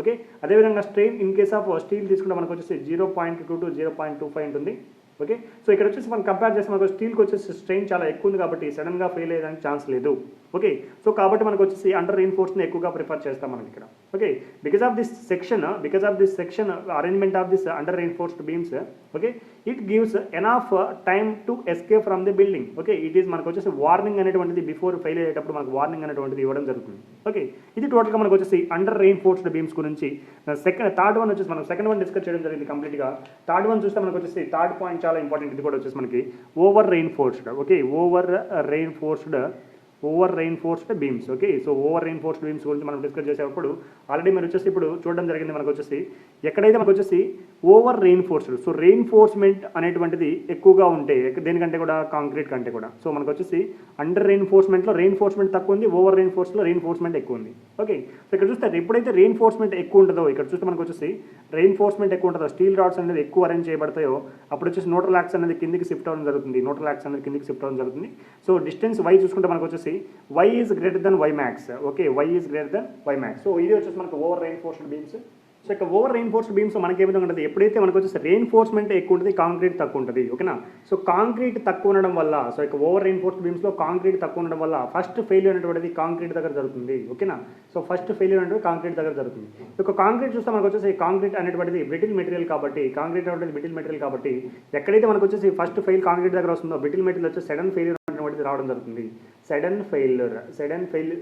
ఓకే, అదేవిధంగా strain in case of steel తీసుకుంటే మనకు వచ్చేసి 0.2 to 0.25 ఉంటుంది. ఓకే, సో ఇక్కడ వచ్చేసి మనం కంపేర్ చేస్తే మనకు స్టీల్కి వచ్చేసి స్ట్రెయిన్ చాలా ఎక్కువ ఉంది కాబట్టి సడన్గా ఫెయిల్ అయ్యేదానికి ఛాన్స్ లేదు. ఓకే, సో కాబట్టి మనకు వచ్చేసి అండర్ రెయిన్ఫోర్స్ని ఎక్కువగా ప్రిఫర్ చేస్తాం మనం ఇక్కడ. Okay, because of this section arrangement of this under reinforced beams, okay, it gives enough time to escape from the building. Okay, it is మనకు వచ్చేసి వార్నింగ్ అనేటువంటిది బిఫోర్ ఫెయిల్ అయ్యేటప్పుడు మనకు వార్నింగ్ అనేటువంటిది ఇవ్వడం జరుగుతుంది. ఓకే, ఇది టోటల్గా మనకు వచ్చేసి అండర్ రెయిన్ఫోర్స్డ్ బీమ్స్ గురించి. థర్డ్ వన్ వచ్చేసి మనం సెకండ్ వన్ డిస్కస్ చేయడం జరిగింది కంప్లీట్గా. థర్డ్ వన్ చూస్తే మనకు వచ్చేసి థర్డ్ పాయింట్ చాలా ఇంపార్టెంట్. ఇది కూడా వచ్చేసి మనకి over reinforced. Okay, over reinforced beams. Okay, so over reinforced beams గురించి మనం డిస్కస్ చేసేటప్పుడు ఆల్రెడీ మీరు వచ్చేసి ఇప్పుడు చూడడం జరిగింది. మనకు వచ్చేసి ఎక్కడైతే మనకు వచ్చేసి ఓవర్ రెయిన్ఫోర్స్డ్, సో రెయిన్ఫోర్స్మెంట్ అనేటువంటిది ఎక్కువగా ఉంటే దేనికంటే కూడా కాంక్రీట్ కంటే కూడా, సో మనకు వచ్చేసి అండర్ రెయిన్ఫోర్స్మెంట్లో రెయిన్ఫోర్స్మెంట్ తక్కువ ఉంది, ఓవర్ రెయిన్ఫోర్స్లో రెయిన్ఫోర్స్మెంట్ ఎక్కువ ఉంది. ఓకే, సో ఇక్కడ చూస్తే ఎప్పుడైతే రెయిన్ఫోర్స్మెంట్ ఎక్కువ ఉంటుందో, ఇక్కడ చూస్తే మనకు వచ్చేసి రెయిన్ఫోర్స్మెంట్ ఎక్కువ ఉంటుందో, స్టీల్ రాడ్స్ అనేది ఎక్కువ అరేంజ్ చేయబడతాయో అప్పుడు వచ్చేసి న్యూట్రల్ యాక్స్ అనేది కిందికి షిఫ్ట్ అవ్వడం జరుగుతుంది. సో డిస్టెన్స్ వై చూసుకుంటే మనకు వచ్చేసి y is greater than y max. Okay, y is greater than y max. So ఇది వచ్చేసి మనకు ఓవర్ రెయిన్ఫోర్స్డ్ బీమ్స్. సో ఇక ఓవర్ రెయిన్ఫోర్స్డ్ బీమ్స్ మనకి ఏ విధంగా ఉంటుంది, ఎప్పుడైతే మనకు వచ్చేసి రెయిన్ఫోర్స్మెంట్ ఎక్కువ ఉంటుంది, కాంక్రీట్ తక్కువ ఉంటుంది. ఓకేనా, సో కాంక్రీట్ తక్కువ ఉండడం వల్ల, సో ఇక ఓవర్ రెయిన్ఫోర్స్డ్ బీమ్స్లో కాంక్రీట్ తక్కువ ఉండడం వల్ల ఫస్ట్ ఫెయిల్యూర్ అనేటువంటిది కాంక్రీట్ దగ్గర జరుగుతుంది. ఓకేనా, సో ఫస్ట్ ఫెయిల్యూర్ అనేది కాంక్రీట్ దగ్గర జరుగుతుంది. ఇక కాంక్రీట్ చూస్తే మనకు వచ్చేసి కాంక్రీట్ అనేటువంటిది బ్రిటిల్ మెటీరియల్ కాబట్టి, ఎక్కడైతే మనకు వచ్చేసి ఫస్ట్ ఫెయిల్ కాంక్రీట్ దగ్గర వస్తుందో బ్రిటిల్ మెటీరియల్ వచ్చి సడన్ ఫెయిల్యూర్ అనేటువంటిది రావడం జరుగుతుంది. సడన్ ఫెయిల్యూర్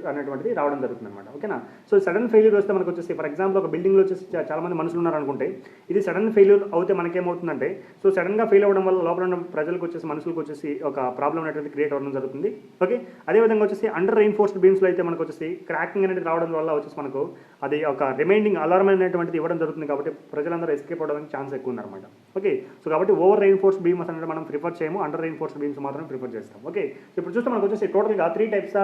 అనేటువంటిది రావడం జరుగుతుంది అనమాట. ఓకేనా, సో సడన్ ఫెయిల్యూర్ వస్తే మనకు వచ్చేసి ఫర్ ఎగ్జాంపుల్ ఒక బిల్డింగ్లో వచ్చేసి చాలా మంది మనుషులు ఉన్నారనుకుంటే, ఇది సడన్ ఫెయిల్యూర్ అవుతే మనకేమవుతుందంటే, సో సడన్గా ఫెయిల్ అవ్వడం వల్ల లోపల ఉన్న ప్రజలకు వచ్చేసి మనుషులకు వచ్చేసి ఒక ప్రాబ్లం అనేటువంటి క్రియేట్ అవ్వడం జరుగుతుంది. ఓకే, అదేవిధంగా వచ్చేసి అండర్ రెయిన్ఫోర్స్డ్ బీమ్స్లో అయితే మనకు వచ్చేసి క్రాకింగ్ అనేది రావడం వల్ల వచ్చేసి మనకు అది ఒక రిమైనింగ్ అలారం అనేటువంటిది ఇవ్వడం జరుగుతుంది కాబట్టి ప్రజలందరూ ఎస్కేప్ అవ్వడానికి ఛాన్స్ ఎక్కువ ఉందన్నమాట. ఓకే, సో కాబట్టి ఓవర్ రెయిన్ఫోర్స్డ్ బీమ్స్ అనేది మనం ప్రిఫర్ చేయము, అండర్ రెయిన్ఫోర్స్డ్ బీమ్స్ మాత్రమే ప్రిఫర్ చేస్తాం. ఓకే, సో ఇప్పుడు చూస్తే మనకు వచ్చేసి టోటల్గా three types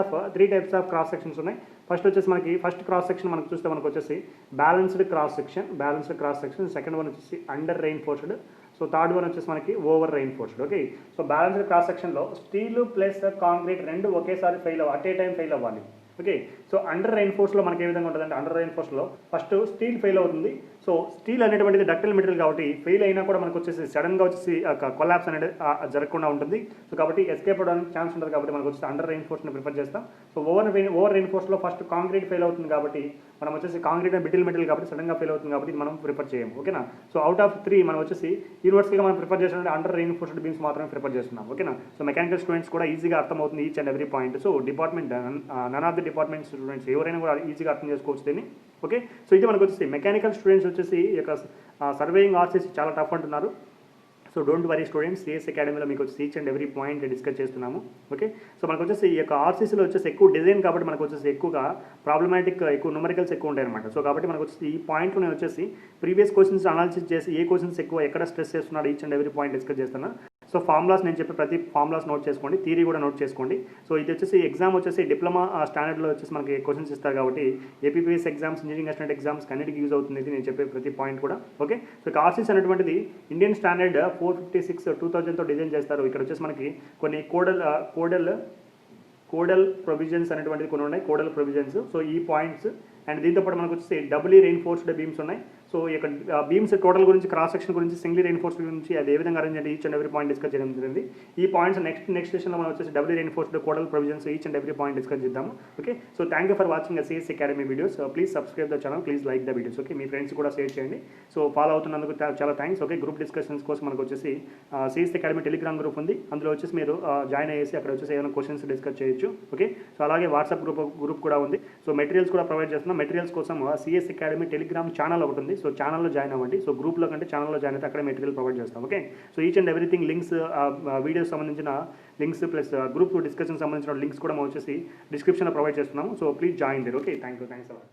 of cross sections ఉన్నాయి. ఫస్ట్ వచ్చేసి మనకి ఫస్ట్ క్రాస్ సెక్షన్ మనకు చూస్తే మనకు వచ్చేసి balanced cross section. Second one వచ్చేసి under reinforced. So third one వచ్చేసి మనకి over reinforced. Okay, so balanced cross సెక్షన్లో స్టీల్ ప్లస్ కాంక్రీట్ రెండు ఒకేసారి అట్ ఏ టైం ఫెయిల్ అవ్వాలి. ఓకే, సో అండర్ రెయిన్ఫోర్స్లో మనకి ఏ విధంగా ఉంటుందంటే, అండర్ రెయిన్ఫోర్స్లో ఫస్ట్ స్టీల్ ఫెయిల్ అవుతుంది. సో స్టీల్ అనేటువంటిది డక్టైల్ మెటీరియల్ కాబట్టి ఫెయిల్ అయినా కూడా మనకు వచ్చేసి సడన్గా వచ్చేసి కొలాప్స్ అనేది జరగకుండా ఉంటుంది. సో కాబట్టి ఎస్కేప్ అవ్వడానికి ఛాన్స్ ఉంటుంది కాబట్టి మనకు వచ్చేసి అండర్ రెయిన్ఫోర్స్ని ప్రిఫర్ చేస్తాం. సో ఓవర్ రెయిన్ఫోర్స్లో ఫస్ట్ కాంక్రీట్ ఫెయిల్ అవుతుంది కాబట్టి మనం వచ్చేసి కాంక్రీట్ అండ్ బ్రిటిల్ మెటీరియల్ కాబట్టి సడన్గా ఫెయిల్ అవుతుంది కాబట్టి మనం ప్రిఫర్ చేయము. ఓకేనా, సో అవుట్ ఆఫ్ 3 మనం వచ్చేసి యూనివర్సిటీగా మనం ప్రిఫర్ చేసిన అండర్ రెయిన్ఫోర్స్డ్ బీమ్స్ మాత్రమే ప్రిఫర్ చేస్తున్నాం. ఓకేనా, సో మెకానికల్ స్టూడెంట్స్ కూడా ఈజీగా అర్థమవుతుంది each and every point. So none of the department students ఎవరైనా కూడా ఈజీగా అర్థం చేసుకోవచ్చు దీన్ని. ఓకే, సో ఇది మనకు వచ్చేసి మెకానికల్ స్టూడెంట్స్ వచ్చేసి ఈ యొక్క సర్వేయింగ్ ఆర్సీస్ చాలా టఫ్ అంటున్నారు. So don't worry students, CS అకాడమీలో మీకు వచ్చి each and every point discuss చేస్తున్నాము. ఓకే, సో మనకు వచ్చేసి ఈ యొక్క ఆర్సీసీలో వచ్చేసి ఎక్కువ డిజైన్ కాబట్టి మనకు వచ్చేసి ఎక్కువగా ప్రాబ్లమాటిక్ ఎక్కువ న్యూమరికల్స్ ఎక్కువ ఉంటాయి అనమాట. సో కాబట్టి మనకు వచ్చేసి ఈ పాయింట్లో నేను వచ్చేసి ప్రీవియస్ క్వశ్చన్స్ అనాలిసిస్ చేసి ఏ క్వశ్చన్స్ ఎక్కువ ఎక్కడ స్ట్రెస్ చేస్తున్నాడు each and every point discuss చేస్తున్నా. సో ఫార్ములాస్ నేను చెప్పే ప్రతి ఫార్ములాస్ నోట్ చేసుకోండి, థియరీ కూడా నోట్ చేసుకోండి. సో ఇది వచ్చేసి ఎగ్జామ్ వచ్చేసి డిప్లొమా స్టాండర్డ్లో వచ్చేసి మనకి క్వశ్చన్స్ ఇస్తారు కాబట్టి APPS exams, engineering assistant exams అన్నిటికీ యూజ్ అవుతుంది ఇది నేను చెప్పే ప్రతి పాయింట్ కూడా. ఓకే, సో ఆర్సీస్ అనేటువంటిది ఇండియన్ స్టాండర్డ్ 456 2000తో డిజైన్ చేస్తారు. ఇక్కడ వచ్చేసి మనకి కొన్ని కోడల్ ప్రొవిజన్స్ అనేటువంటిది కొన్ని ఉన్నాయి, కోడల్ ప్రొవిజన్స్. సో ఈ పాయింట్స్ అండ్ దీంతోపాటు మనకు వచ్చేసి డబుల్లీ రెయిన్ఫోర్స్డ్ బీమ్స్ ఉన్నాయి. సో ఈ యొక్క బీమ్స్ టోటల్ గురించి, క్రాస్ సెక్షన్ గురించి, సింగిల్ రెయిన్ఫోర్స్డ్ గురించి అది ఏ విధంగా అరేంజ్ అంటే each and every point discuss చేయడం జరిగింది. ఈ పాయింట్స్ నెక్స్ట్ సెషన్లో మనం వచ్చేసి doubly reinforced codal provisions each and every point discuss చేద్దాము. Okay, so thank you for watching CS Academy videos. Please subscribe the channel, please like the videos. Okay, me friends కూడా షేర్ చేయండి. సో ఫాలో అవుతున్నందుకు చాలా థ్యాంక్స్. ఓకే, గ్రూప్ డిస్కషన్స్ కోసం మనకు వచ్చేసి సిఎస్ అకాడమీ టెలిగ్రామ్ గ్రూప్ ఉంది, అందులో వచ్చేసి మీరు జాయిన్ అయ్యేసి అక్కడ వచ్చేసి ఏదైనా క్వశ్చన్స్ డిస్కస్ చేయొచ్చు. ఓకే, సో అలాగే వాట్సాప్ గ్రూప్ కూడా ఉంది. సో మెటీరియల్స్ కూడా ప్రొవైడ్ చేస్తున్నాం. మెటీరియల్స్ కోసం సిఎస్ అకాడమీ టెలిగ్రామ్ ఛానల్ ఒకటి ఉంది. సో ఛానల్లో జాయిన్ అవ్వండి. సో గ్రూప్లో కంటే ఛానల్లో జాయిన్ అయితే అక్కడ మెటీరియల్ ప్రొవైడ్ చేస్తాం. Okay, so each and everything links, videos సంబంధించిన లింక్స్ ప్లస్ గ్రూప్ డిస్కషన్ సంబంధించిన లింక్స్ కూడా మనం వచ్చేసి డిస్క్రిప్షన్లో ప్రొవైడ్ చేస్తున్నాము. So please join there. Okay, thanks allot.